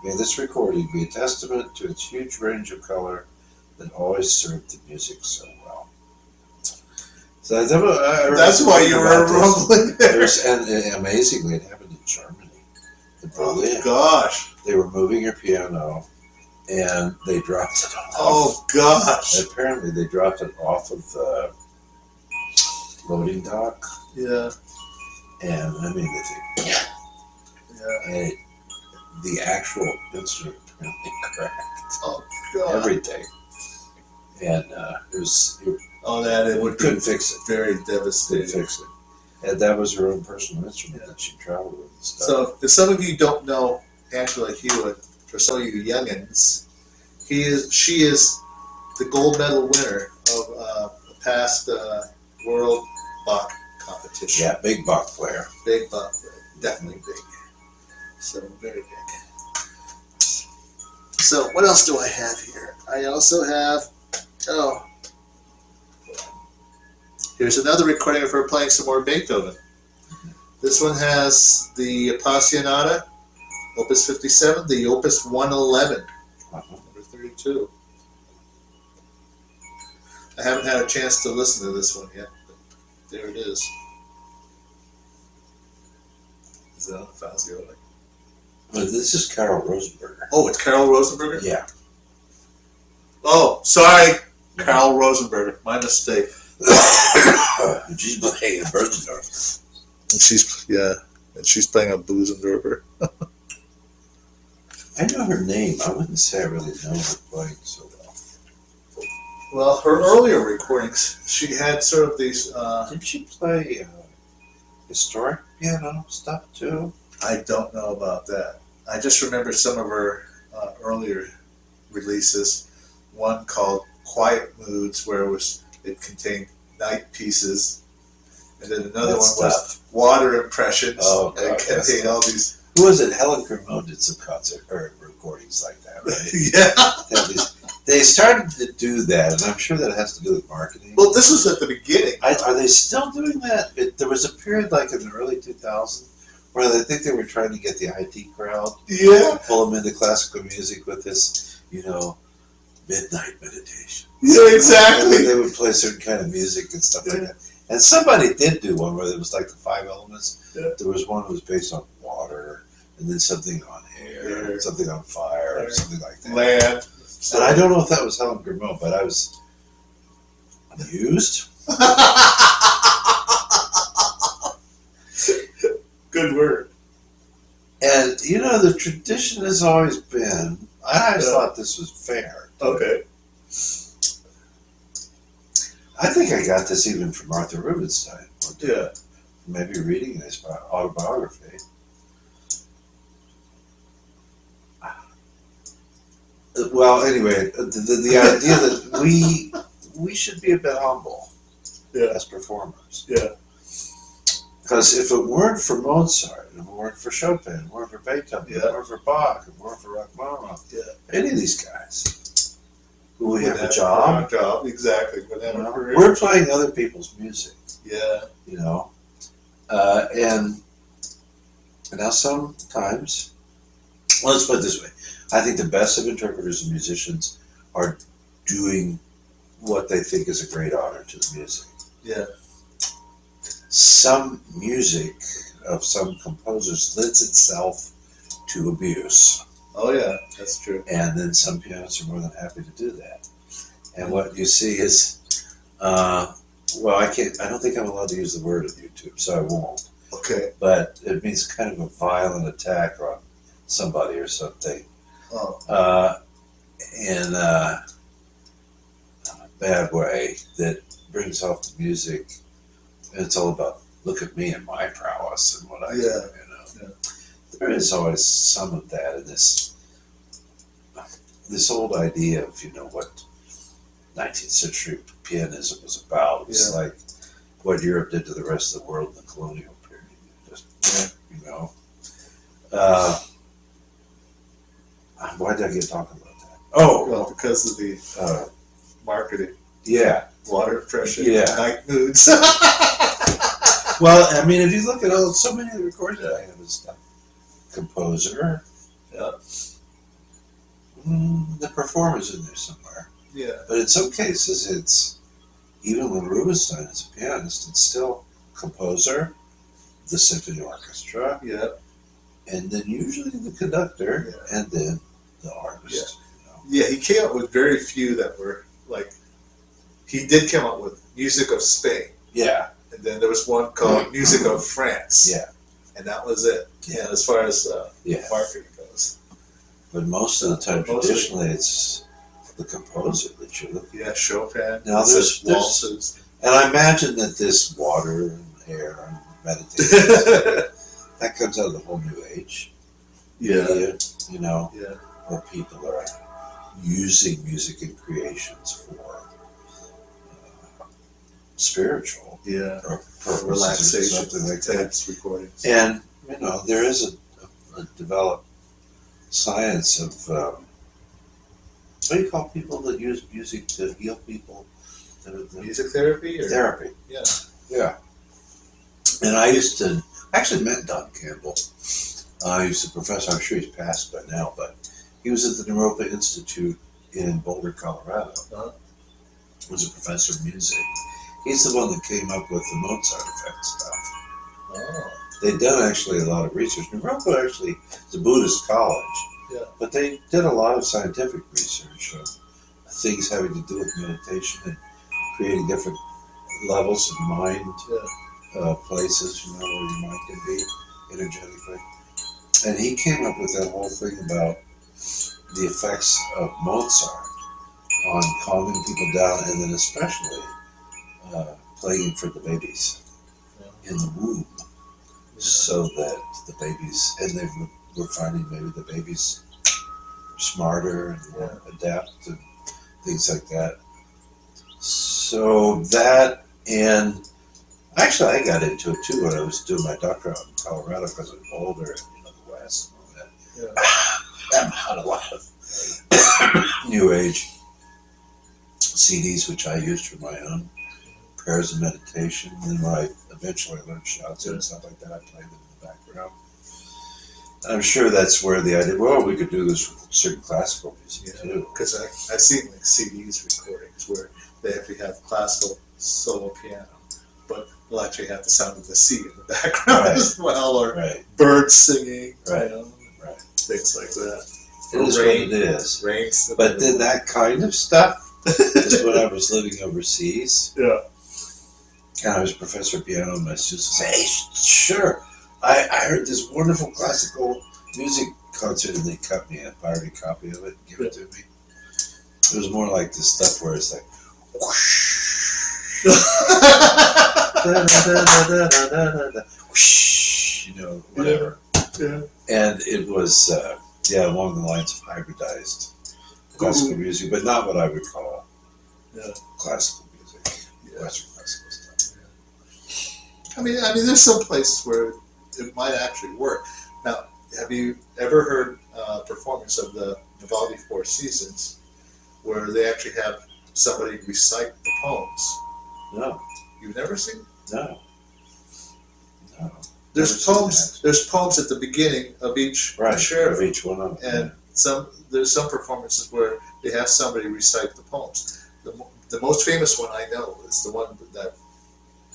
May this recording be a testament to its huge range of color that always served the music so well. So that's why you were rumbling there. And amazingly, it happened in Germany. Oh gosh! They were moving your piano, and they dropped it off. Oh gosh! And apparently, they dropped it off of the loading dock. Yeah. And I mean, the thing. Yeah. And the actual instrument apparently cracked. Oh god! Everything. And it was. It couldn't fix it. Very devastating. Couldn't fix it. And that was her own personal instrument that she traveled with and stuff. So, if some of you don't know Angela Hewitt, for some of you youngins, she is the gold medal winner of a past World Bach competition. Yeah, big Bach player. Big Bach player. Definitely big. So, very big. So, what else do I have here? I also have, here's another recording of her playing some more Beethoven. This one has the Appassionata Opus 57, the Opus 111, Uh-huh. number 32. I haven't had a chance to listen to this one yet, but there it is. Is that on Fazio? But this is Carol Rosenberger. Oh, it's Carol Rosenberger? Yeah. Oh, sorry, Carol Rosenberger. My mistake. She's playing Bergendorf. And she's playing a Busendorfer. I know her name. I wouldn't say I really know her playing so well. Well, her earlier recordings, she had sort of these. Did she play historic piano stuff too? I don't know about that. I just remember some of her earlier releases. One called "Quiet Moods," where it contained night pieces, and then another That's one was "Water Impressions." Oh, and it God, contained all these. Who was it? Helen Cremon did some concert or recordings like that, right? Yeah. They started to do that, and I'm sure that has to do with marketing. Well, this was at the beginning. Are they still doing that? There was a period like in the early 2000s where I think they were trying to get the IT crowd, Yeah. pull them into classical music with this, midnight meditation. Yeah, exactly. And they would play certain kind of music and stuff like that. And somebody did do one where it was like the 5 elements. Yeah. There was one that was based on water, and then something on air, and something on fire, or something like that. Land. And I don't know if that was Helen Grimaud, but I was amused. Good word. And, the tradition has always been, I always thought this was fair. Okay. I think I got this even from Arthur Rubinstein. Yeah. Maybe reading his autobiography. Well, anyway, the idea that we should be a bit humble as performers. Yeah. Because if it weren't for Mozart, if it weren't for Chopin, if it weren't for Beethoven, if it weren't for Bach, if it weren't for Rachmaninoff, any of these guys, who would have a job. Exactly. Would have a career. We're playing other people's music. Yeah. And now sometimes, well, let's put it this way. I think the best of interpreters and musicians are doing what they think is a great honor to the music. Yeah. Some music of some composers lends itself to abuse. Oh yeah, that's true. And then some pianists are more than happy to do that. And what you see is, I don't think I'm allowed to use the word on YouTube, so I won't. Okay. But it means kind of a violent attack on somebody or something. Oh. In a bad way that brings off the music. And it's all about, look at me and my prowess and what I do, Yeah. There is always some of that in this old idea of, what 19th century pianism was about. It's like what Europe did to the rest of the world in the colonial period. Why did I get talking about that? Oh! Well, because of the marketing. Yeah. Water pressure. Yeah. Night moods. Well, I mean, if you look at so many of the recordings that I have and stuff, composer, the performer's in there somewhere. Yeah. But in some cases, it's, even when Rubinstein is a pianist, it's still composer, the symphony orchestra, and then usually the conductor, and then the artist. Yeah, he came up with very few that were like, he did come up with Music of Spain. Yeah. And then there was one called Music of France. Yeah. And that was it. Yeah, as far as marketing goes. But most of the time, traditionally, it's the composer that you're looking at. Yeah, Chopin. Now there's waltzes. And I imagine that this water and air and meditation, that comes out of the whole new age. Media, where people are using music and creations for spiritual or relaxation, something like that. Recordings. And there is a developed science of what do you call people that use music to heal people? Music therapy? Or? Therapy. Yeah. And I actually met Don Campbell He's a professor. I'm sure he's passed by now, but he was at the Naropa Institute in Boulder, Colorado. Uh-huh. He was a professor of music. He's the one that came up with the Mozart effect stuff. Oh. They'd done actually a lot of research. Naropa actually is a Buddhist college, Yeah. but they did a lot of scientific research on things having to do with meditation and creating different levels of mind, places, where your mind can be energetically. And he came up with that whole thing about the effects of Mozart on calming people down, and then especially playing for the babies in the womb, so that the babies, and they were finding maybe the babies are smarter and more adept and things like that. So that, and actually I got into it too when I was doing my doctorate out in Colorado, because of Boulder and the West and all that. I had a lot of New Age CDs, which I used for my own prayers and meditation. And then when I eventually learned shiatsu and stuff like that, I played them in the background. And I'm sure that's where the idea, well, we could do this with certain classical music too. Because I've seen like CDs recordings where they actually have classical solo piano, but they'll actually have the sound of the sea in the background as well, or birds singing, things like that. It is what it is. Rains. But then that kind of stuff is when I was living overseas. Yeah. And I was a professor of piano, and my students would say, hey, sure, I heard this wonderful classical music concert, and they cut me a pirated copy of it and give it to me. It was more like this stuff where it's like, whoosh, whoosh, whatever. Yeah. And it was, along the lines of hybridized classical music, but not what I would call classical music, Western classical stuff. I mean, there's some places where it might actually work. Now, have you ever heard a performance of the Vivaldi Four Seasons, where they actually have somebody recite the poems? No. You've never seen? No. There's poems. There's poems at the beginning of each concerto, of each one of them. And there's some performances where they have somebody recite the poems. The most famous one I know is the one that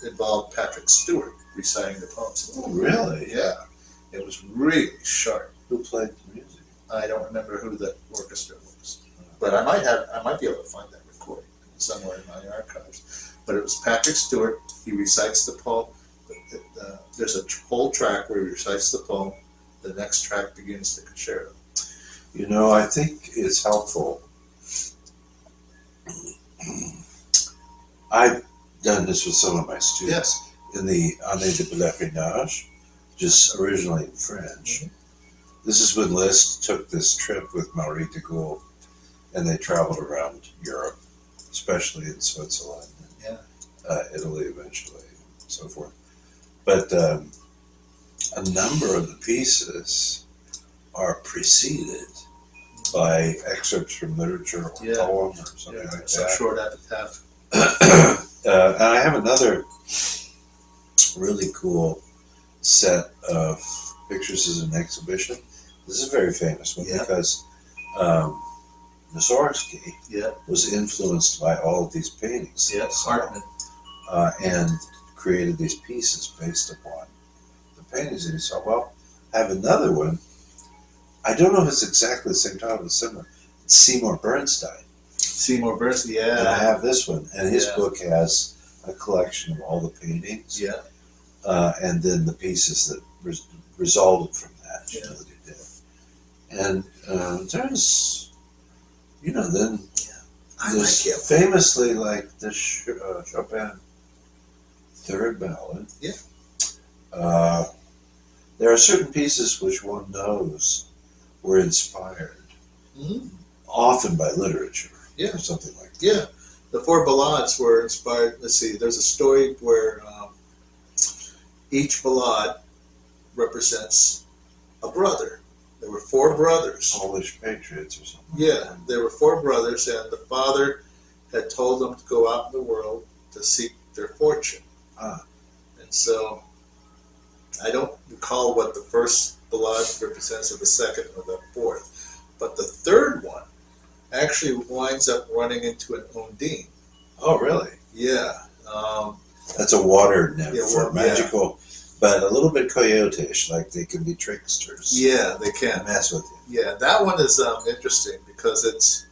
involved Patrick Stewart reciting the poems. Oh, really? Yeah. It was really sharp. Who played the music? I don't remember who the orchestra was, but I might be able to find that recording somewhere in my archives. But it was Patrick Stewart. He recites the poem. There's a whole track where he recites the poem. The next track begins the concerto. I think it's helpful. I've done this with some of my students in the Année de Pèlerinage, just originally in French. This is when Liszt took this trip with Marie de Gaulle, and they traveled around Europe, especially in Switzerland and Italy eventually, and so forth. But a number of the pieces are preceded by excerpts from literature or poem or something like some that. Short epitaph. And I have another really cool set of pictures as an exhibition. This is a very famous one because Mussorgsky was influenced by all of these paintings. Hartman. And created these pieces based upon the paintings that he saw. Well, I have another one. I don't know if it's exactly the same title, but similar. It's Seymour Bernstein. Seymour Bernstein, And I have this one. And his book has a collection of all the paintings. And then the pieces that resulted from that, that he did. And there's, then there's famously like the Chopin Third Ballad. There are certain pieces which one knows were inspired, often by literature, or something like that. The four ballades were inspired. Let's see. There's a story where each ballade represents a brother. There were four brothers. Polish patriots or something. Yeah, there were four brothers, and the father had told them to go out in the world to seek their fortune. And so I don't recall what the first blood representative, the second, or the fourth. But the third one actually winds up running into an Undine. Oh, really? Yeah. That's a water nymph, Yeah, well, magical, but a little bit coyote-ish, like they can be tricksters. Yeah, they can. Mess with you. Yeah, that one is interesting because it's.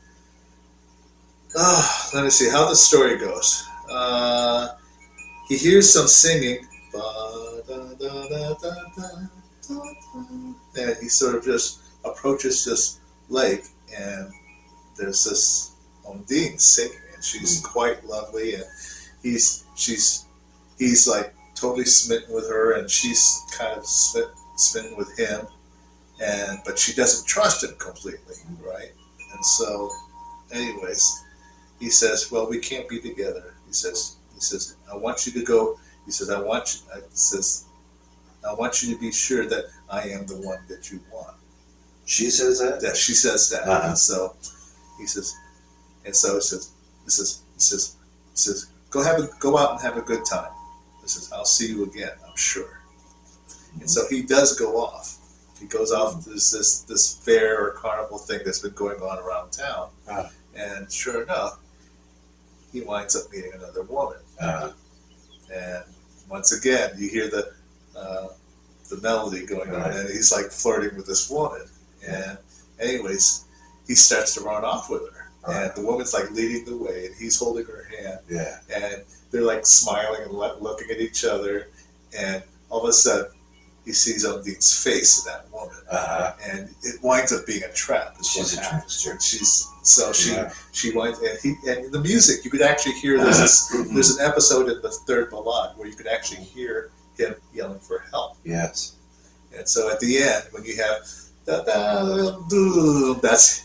Let me see how the story goes. He hears some singing, and he sort of just approaches this lake, and there's this Undine singing, and she's quite lovely, and he's like totally smitten with her, and she's kind of smitten with him, but she doesn't trust him completely, right? And so, anyways, he says, "Well, we can't be together." He says, "I want you to go." He says, "I want you to be sure that I am the one that you want." She says that? That she says that, Uh-huh. and so he says, "Go out and have a good time." He says, "I'll see you again, I'm sure." And so he does go off. He goes off to this fair or carnival thing that's been going on around town, and sure enough, he winds up meeting another woman. And once again, you hear the melody going on, and he's like flirting with this woman. And anyways, he starts to run off with her, and the woman's like leading the way, and he's holding her hand, and they're like smiling and looking at each other, and all of a sudden, he sees Undine's face in that woman, and it winds up being a trap. She's a trickster. She winds, and the music, you could actually hear there's an episode in the third ballad where you could actually hear him yelling for help. Yes. And so at the end, when you have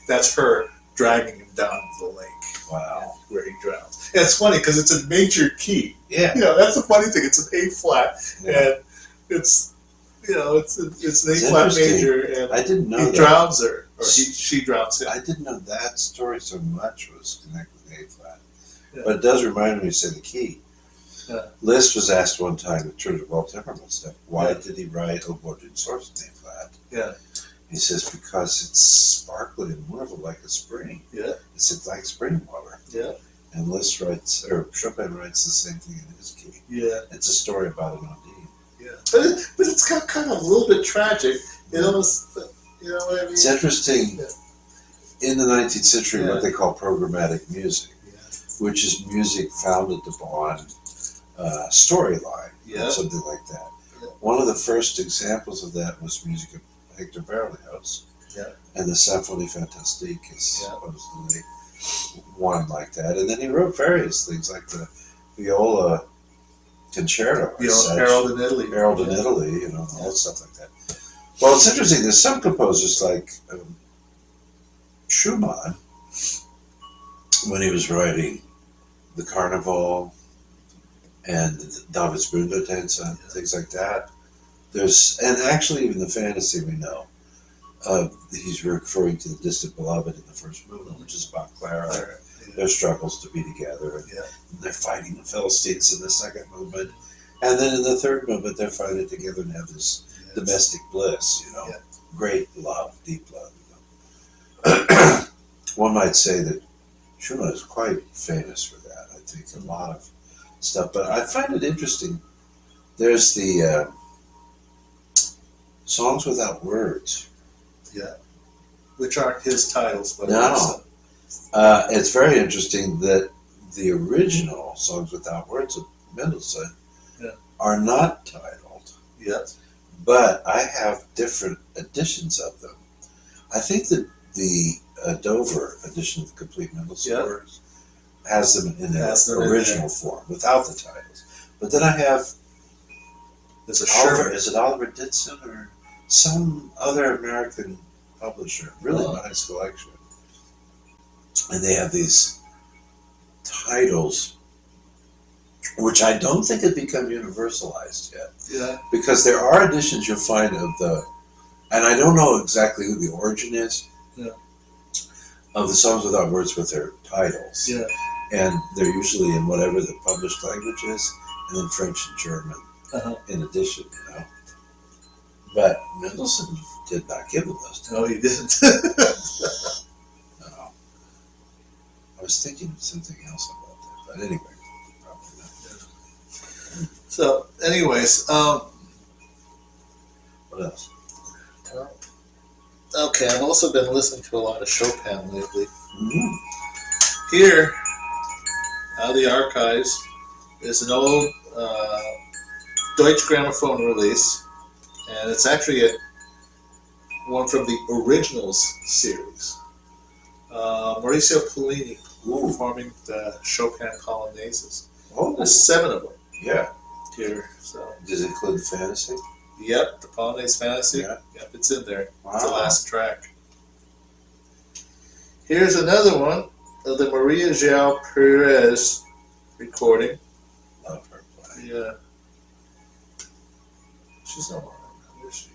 that's her dragging him down to the lake. Wow. Where he drowns. And it's funny because it's a major key. Yeah. That's the funny thing. It's an A flat, and it's it's an A flat major, and I didn't know he drowns her, or she drowns him. I didn't know that story so much was connected with A flat. But it does remind me, you say the key. Liszt was asked one time in terms of Walt Temperament stuff, why did he write O Bourgeois Source in A flat? He says, because it's sparkling and wonderful like a spring. It's like spring water. And Liszt writes, or Chopin writes the same thing in his key. It's a story about an Undine. But it's kind of a little bit tragic. It almost, you know what I mean? It's interesting, in the 19th century, what they call programmatic music, which is music founded upon storyline, or something like that. One of the first examples of that was music of Hector Berlioz, and the Symphonie Fantastique is supposedly one like that. And then he wrote various things like the viola concerto, Harold in Italy, all that stuff like that. Well, it's interesting. There's some composers like Schumann, when he was writing the Carnival and David's Bundertänze and things like that. And actually even the fantasy we know. He's referring to the distant beloved in the first movement, which is about Clara. Their struggles to be together, and they're fighting the Philistines in the second movement, and then in the third movement they're fighting together and have this domestic bliss, great love, deep love. One might say that Schumann is quite famous for that. I think a lot of stuff, but I find it interesting. There's the songs without words. Which aren't his titles, but it's very interesting that the original Songs Without Words of Mendelssohn are not titled. But I have different editions of them. I think that the Dover edition of the Complete Mendelssohn Works has them in their original form, without the titles. But then I have is it Oliver Ditson or some other American publisher, really nice collection. And they have these titles, which I don't think have become universalized yet. Because there are editions you'll find of and I don't know exactly who the origin is, of the Songs Without Words with their titles. And they're usually in whatever the published language is, and then French and German in addition, But Mendelssohn did not give him those. No, he didn't. No. I was thinking of something else about that, but anyway, probably not. So, anyways, What else? okay, I've also been listening to a lot of Chopin lately. Mm-hmm. Here, out of the archives, is an old Deutsche Grammophon release, and it's actually one from the Originals series. Maurizio Pollini performing the Chopin Polonaises. Oh, There's 7 of them yeah. here. So, Does it include the fantasy? yep, the Polonaise Fantasy. Yeah. Yep, it's in there. Wow. It's the last track. Here's another one of the Maria João Perez recording. Love her play. Yeah. She's no more around, is she?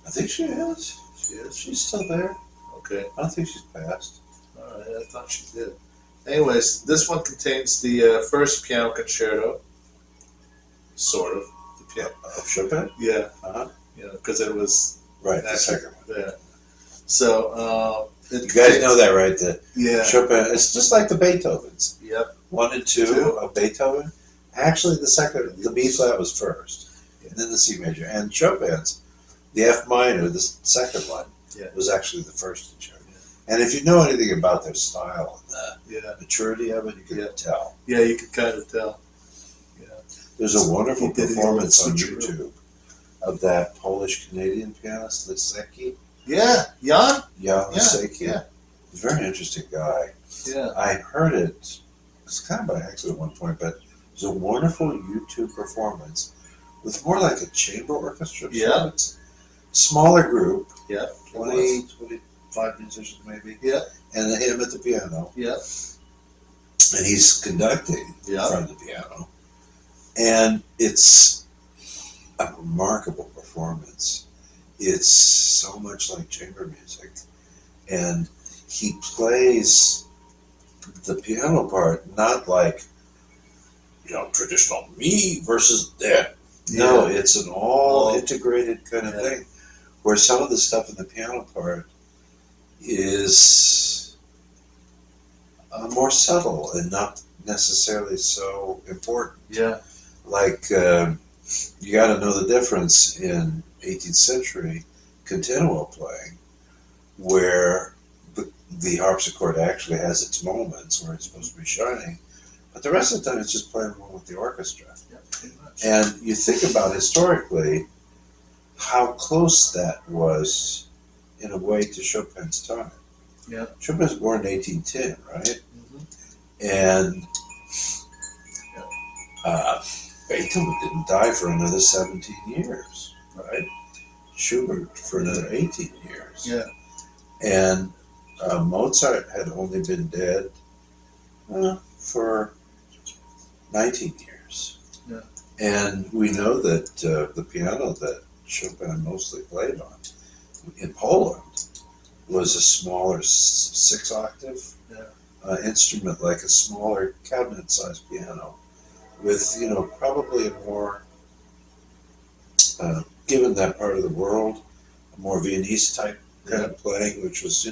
I think she is. She is. She's still there. Okay. I don't think she's passed. All right. I thought she did. Anyways, this one contains the first piano concerto. Sort of. The piano. Of Chopin? Yeah. Uh-huh. You know, because it was Right, the that second one. there. So, You guys know that, right? The Yeah. Chopin, it's just like the Beethovens. Yep. 1 and 2 of Beethoven. Actually, the B flat was first, and then the C major. And Chopin's, the F minor, the second one, was actually the first in Chopin. And if you know anything about their style and the maturity of it, you can tell. Yeah, you can kind of tell. Yeah. There's a wonderful He did it performance with on switcheroo. YouTube of that Polish-Canadian pianist, Lisecki. Yeah. Jan? Lisecki. Yeah. Very interesting guy. Yeah. I heard it, it's kind of by accident at one point, but it was a wonderful YouTube performance with more like a chamber orchestra performance. Smaller group, Yeah. 20, 25 musicians maybe, Yeah. and him at the piano. Yeah. And he's conducting Yeah. from the piano. And it's a remarkable performance. It's so much like chamber music. And he plays the piano part not like, traditional me versus that. No, it's an all integrated kind of thing where some of the stuff in the piano part is more subtle and not necessarily so important. Yeah. Like, you got to know the difference in 18th century continuo playing, where the harpsichord actually has its moments where it's supposed to be shining, but the rest of the time it's just playing along with the orchestra. Yeah, pretty much. And you think about historically how close that was in a way to Chopin's time. Yeah. Chopin was born in 1810, right? Mm-hmm. And Beethoven didn't die for another 17 years, right? Schubert for another 18 years. Yeah. And Mozart had only been dead for 19 years. Yeah. And we know that the piano that Chopin mostly played on in Poland was a smaller 6-octave instrument, like a smaller cabinet-sized piano, with probably a more, given that part of the world, a more Viennese type kind of playing, which was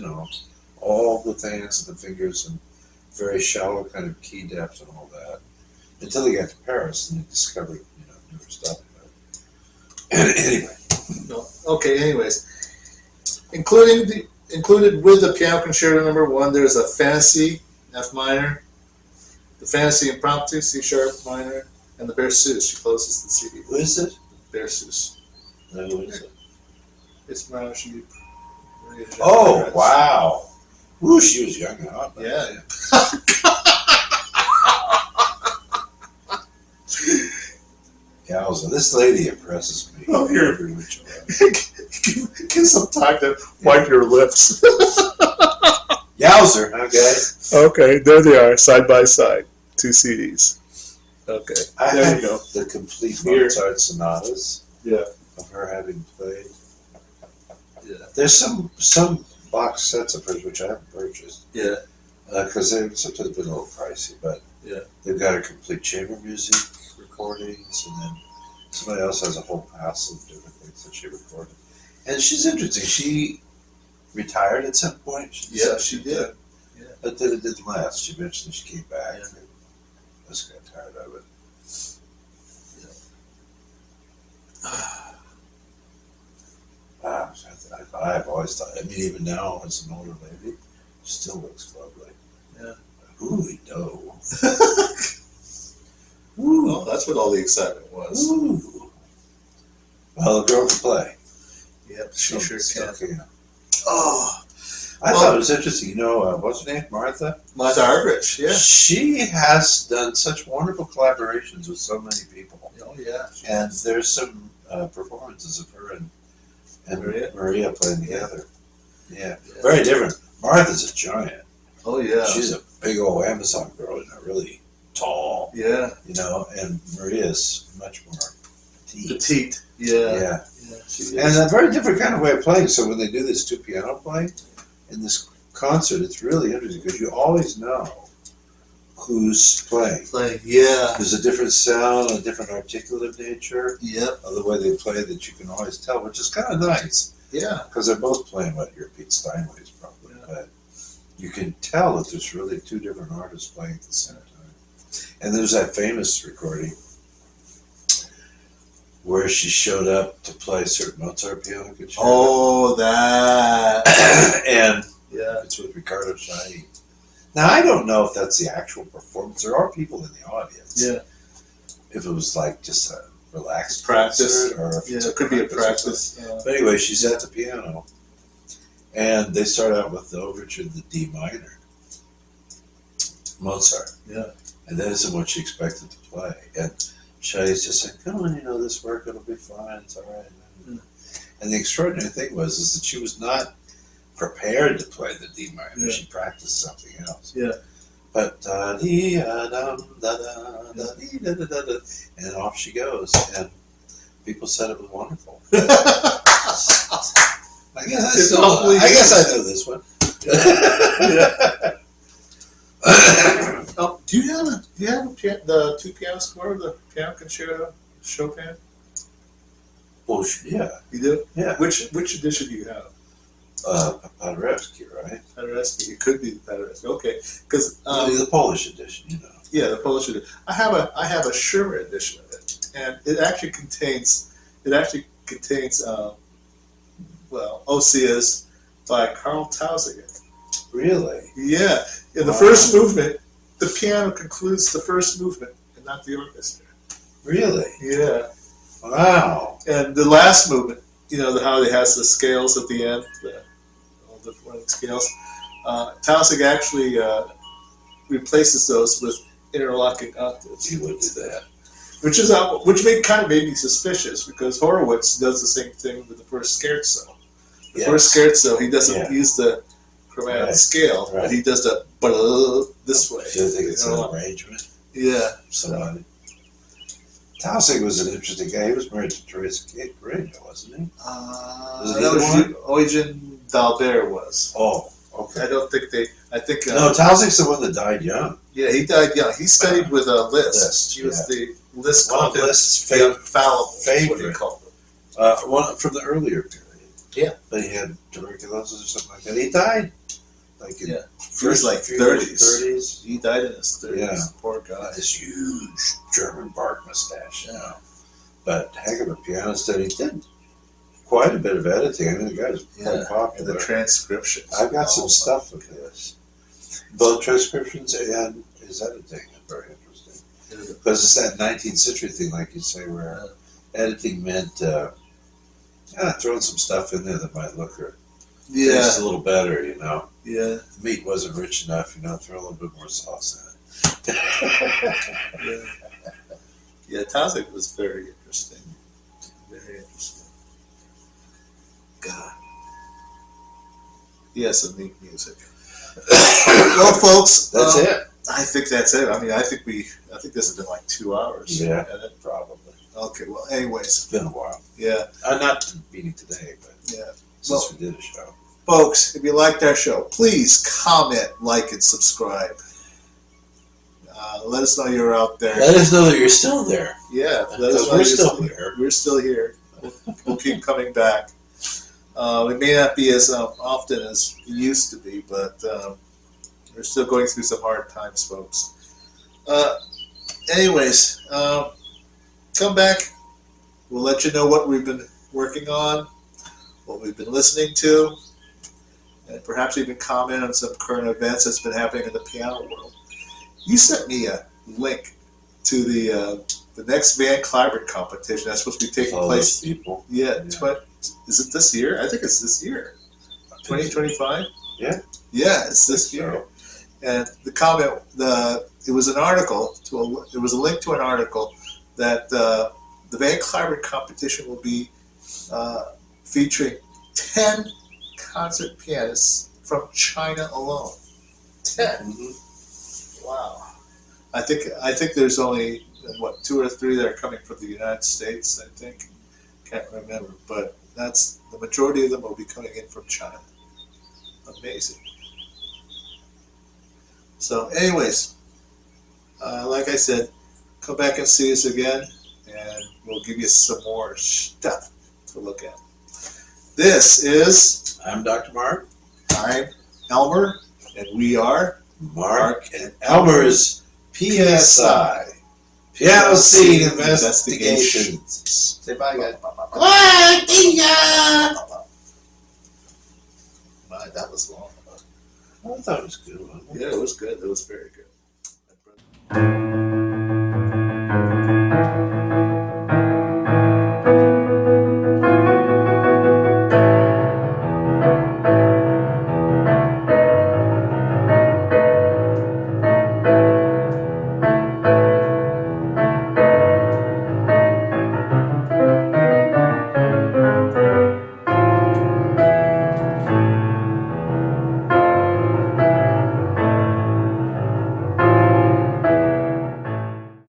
all with the hands and the fingers and very shallow kind of key depth and all that, until they got to Paris and they discovered newer stuff. Anyway. No. Okay. Anyways, included with the piano concerto number 1, there's a fantasy F minor, the fantasy impromptu C sharp minor, and the Berceuse. She closes the CD. Who is it? Berceuse. No, who is it? It's Maria Oh, Perez. wow. Woo, she was young and hot. Yeah. Yowza, this lady impresses me. Oh, here. Every which way. Give some time to wipe your lips. Yowzer, okay? Okay, there they are, side by side. 2 CDs. Okay, I there have you go. the complete Here. Mozart sonatas Yeah. of her having played. Yeah. There's some box sets of hers which I haven't purchased Yeah. because they've sometimes been a little pricey, but Yeah. they've got her complete chamber music recordings and then somebody else has a whole past of different things that she recorded. And she's interesting. She retired at some point. Yeah, she did. Yeah. But then it didn't last. She mentioned she came back. Yeah. And I just got tired of it. I've always thought, I mean, even now as an older lady, she still looks lovely. Yeah. Ooh, no. Well, that's what all the excitement was. Ooh. Well, the girl can play. Yep, she sure Still can. can. Oh, I thought it was interesting. You know, what's her name? Martha? Martha Argerich, yeah. She has done such wonderful collaborations with so many people. Oh, yeah. And there's some performances of her and Maria? playing together. Yeah. Very different. Martha's a giant. Oh, yeah. She's a big old Amazon girl and really tall. Yeah. You know, and Maria's much more petite. Petite. Yeah. Yeah. Yeah, she is. And a very different kind of way of playing. So when they do this two piano playing in this concert, it's really interesting because you always know who's playing. Yeah. There's a different sound, a different articulative nature Yep. of the way they play that you can always tell, which is kind of nice Yeah. because they're both playing what your Pete Steinway's probably, but you can tell that there's really two different artists playing at the same time. And there's that famous recording where she showed up to play a certain Mozart piano concerto. Oh, that. And Yeah. it's with Ricardo Chailly. Now, I don't know if that's the actual performance. There are people in the audience. Yeah. If it was like just a relaxed Practice. concert, or if Yeah, it's it could be a or something. practice. Yeah. But anyway, she's at the piano, and they start out with the overture in the D minor, Mozart. Yeah. And that isn't what she expected to play. And Chailly's just like, come on, you know, this work, it'll be fine, it's all right. Mm. And the extraordinary thing is that she was not prepared to play the D minor. Yeah. She practiced something else. Yeah. But and off she goes, and people said it was wonderful. I guess I know this one. Oh, do you have the two piano score, the piano concerto, Chopin? Oh, yeah, You do? yeah. Which edition do you have? Paderewski, right? Paderewski. It could be the Paderewski. Okay, because The Polish edition, you know. yeah, the Polish edition. I have a Schirmer edition of it, and it actually contains Osias by Karl Tausig. Really? Yeah, in the Wow. first movement, the piano concludes the first movement, and not the orchestra. Really? Yeah, Wow. and the last movement, you know, how it has the scales at the end, all the running scales. Tausig actually replaces those with interlocking octaves. He would do that. Which made me suspicious because Horowitz does the same thing with the first scherzo. The Yes. first scherzo, he doesn't Yeah. use the chromatic Right. scale, Right. but he does the this way. Do you think it's You an know? arrangement? Yeah. Somebody. Tausig was an interesting guy. He was married to Teresa Carreño, wasn't he? Was it that either one? Eugen d'Albert was. Oh, I okay. don't think I think. No, Tausig's the one that died young. Yeah, he died young. He studied with Liszt. Liszt, He was yeah. the Liszt One of called him Liszt's the infallible. That's what he favorite. called him. One from the earlier period. Yeah. But he had tuberculosis or something like that. He died like in Yeah. He was like few 30s. 30s. He died in his 30s. Yeah. Poor guy. This huge German bark mustache. You know. But heck of a pianist, and he did quite a bit of editing. I mean, the guy's quite And popular. the transcriptions. I've got some Oh, stuff of his. Both transcriptions and his editing are very interesting. Because it's that 19th century thing, like you say, where editing meant throwing some stuff in there that might look or Yeah. taste a little better, you know. Yeah. The meat wasn't rich enough, you know, throw a little bit more sauce in it. Yeah. Yeah, Tausig was very interesting. Very interesting. God. He has some neat music. Well, folks, That's it. I think that's it. I mean, I think this has been like 2 hours. Yeah. And it- Probably. okay. Well, anyways, It's been a while. yeah, Not the meeting today, but yeah. since we did a show. Folks, if you liked our show, please comment, like, and subscribe. Let us know you're out there. Let us know that you're still there. Yeah, let us Because know we're you're still here. We're still here. We'll keep coming back. It may not be as often as it used to be, but we're still going through some hard times, folks. Anyways, come back. We'll let you know what we've been working on, what we've been listening to, and perhaps even comment on some current events that's been happening in the piano world. You sent me a link to the next Van Cliburn competition that's supposed to be taking All place. those people. Yeah, is it this year? I think it's this year. 2025? Yeah. Yeah, it's this year. And the comment, it was an article, it was a link to an article that the Van Cliburn competition will be featuring 10 concert pianists from China alone. 10. Mm-hmm. Wow. I think there's only, what, 2 or 3 that are coming from the United States, I think. Can't remember, but that's the majority of them will be coming in from China. Amazing. So anyways, like I said, come back and see us again, and we'll give you some more stuff to look at. This is... I'm Dr. Mark. I'm Elmer, and we are... Mark and Elmer's PSI. Piano Scene Investigations. Say bye, guys. Bye, Tina. Bye, that was long. I thought it was good. Wasn't it? Yeah, it was good. It was very good.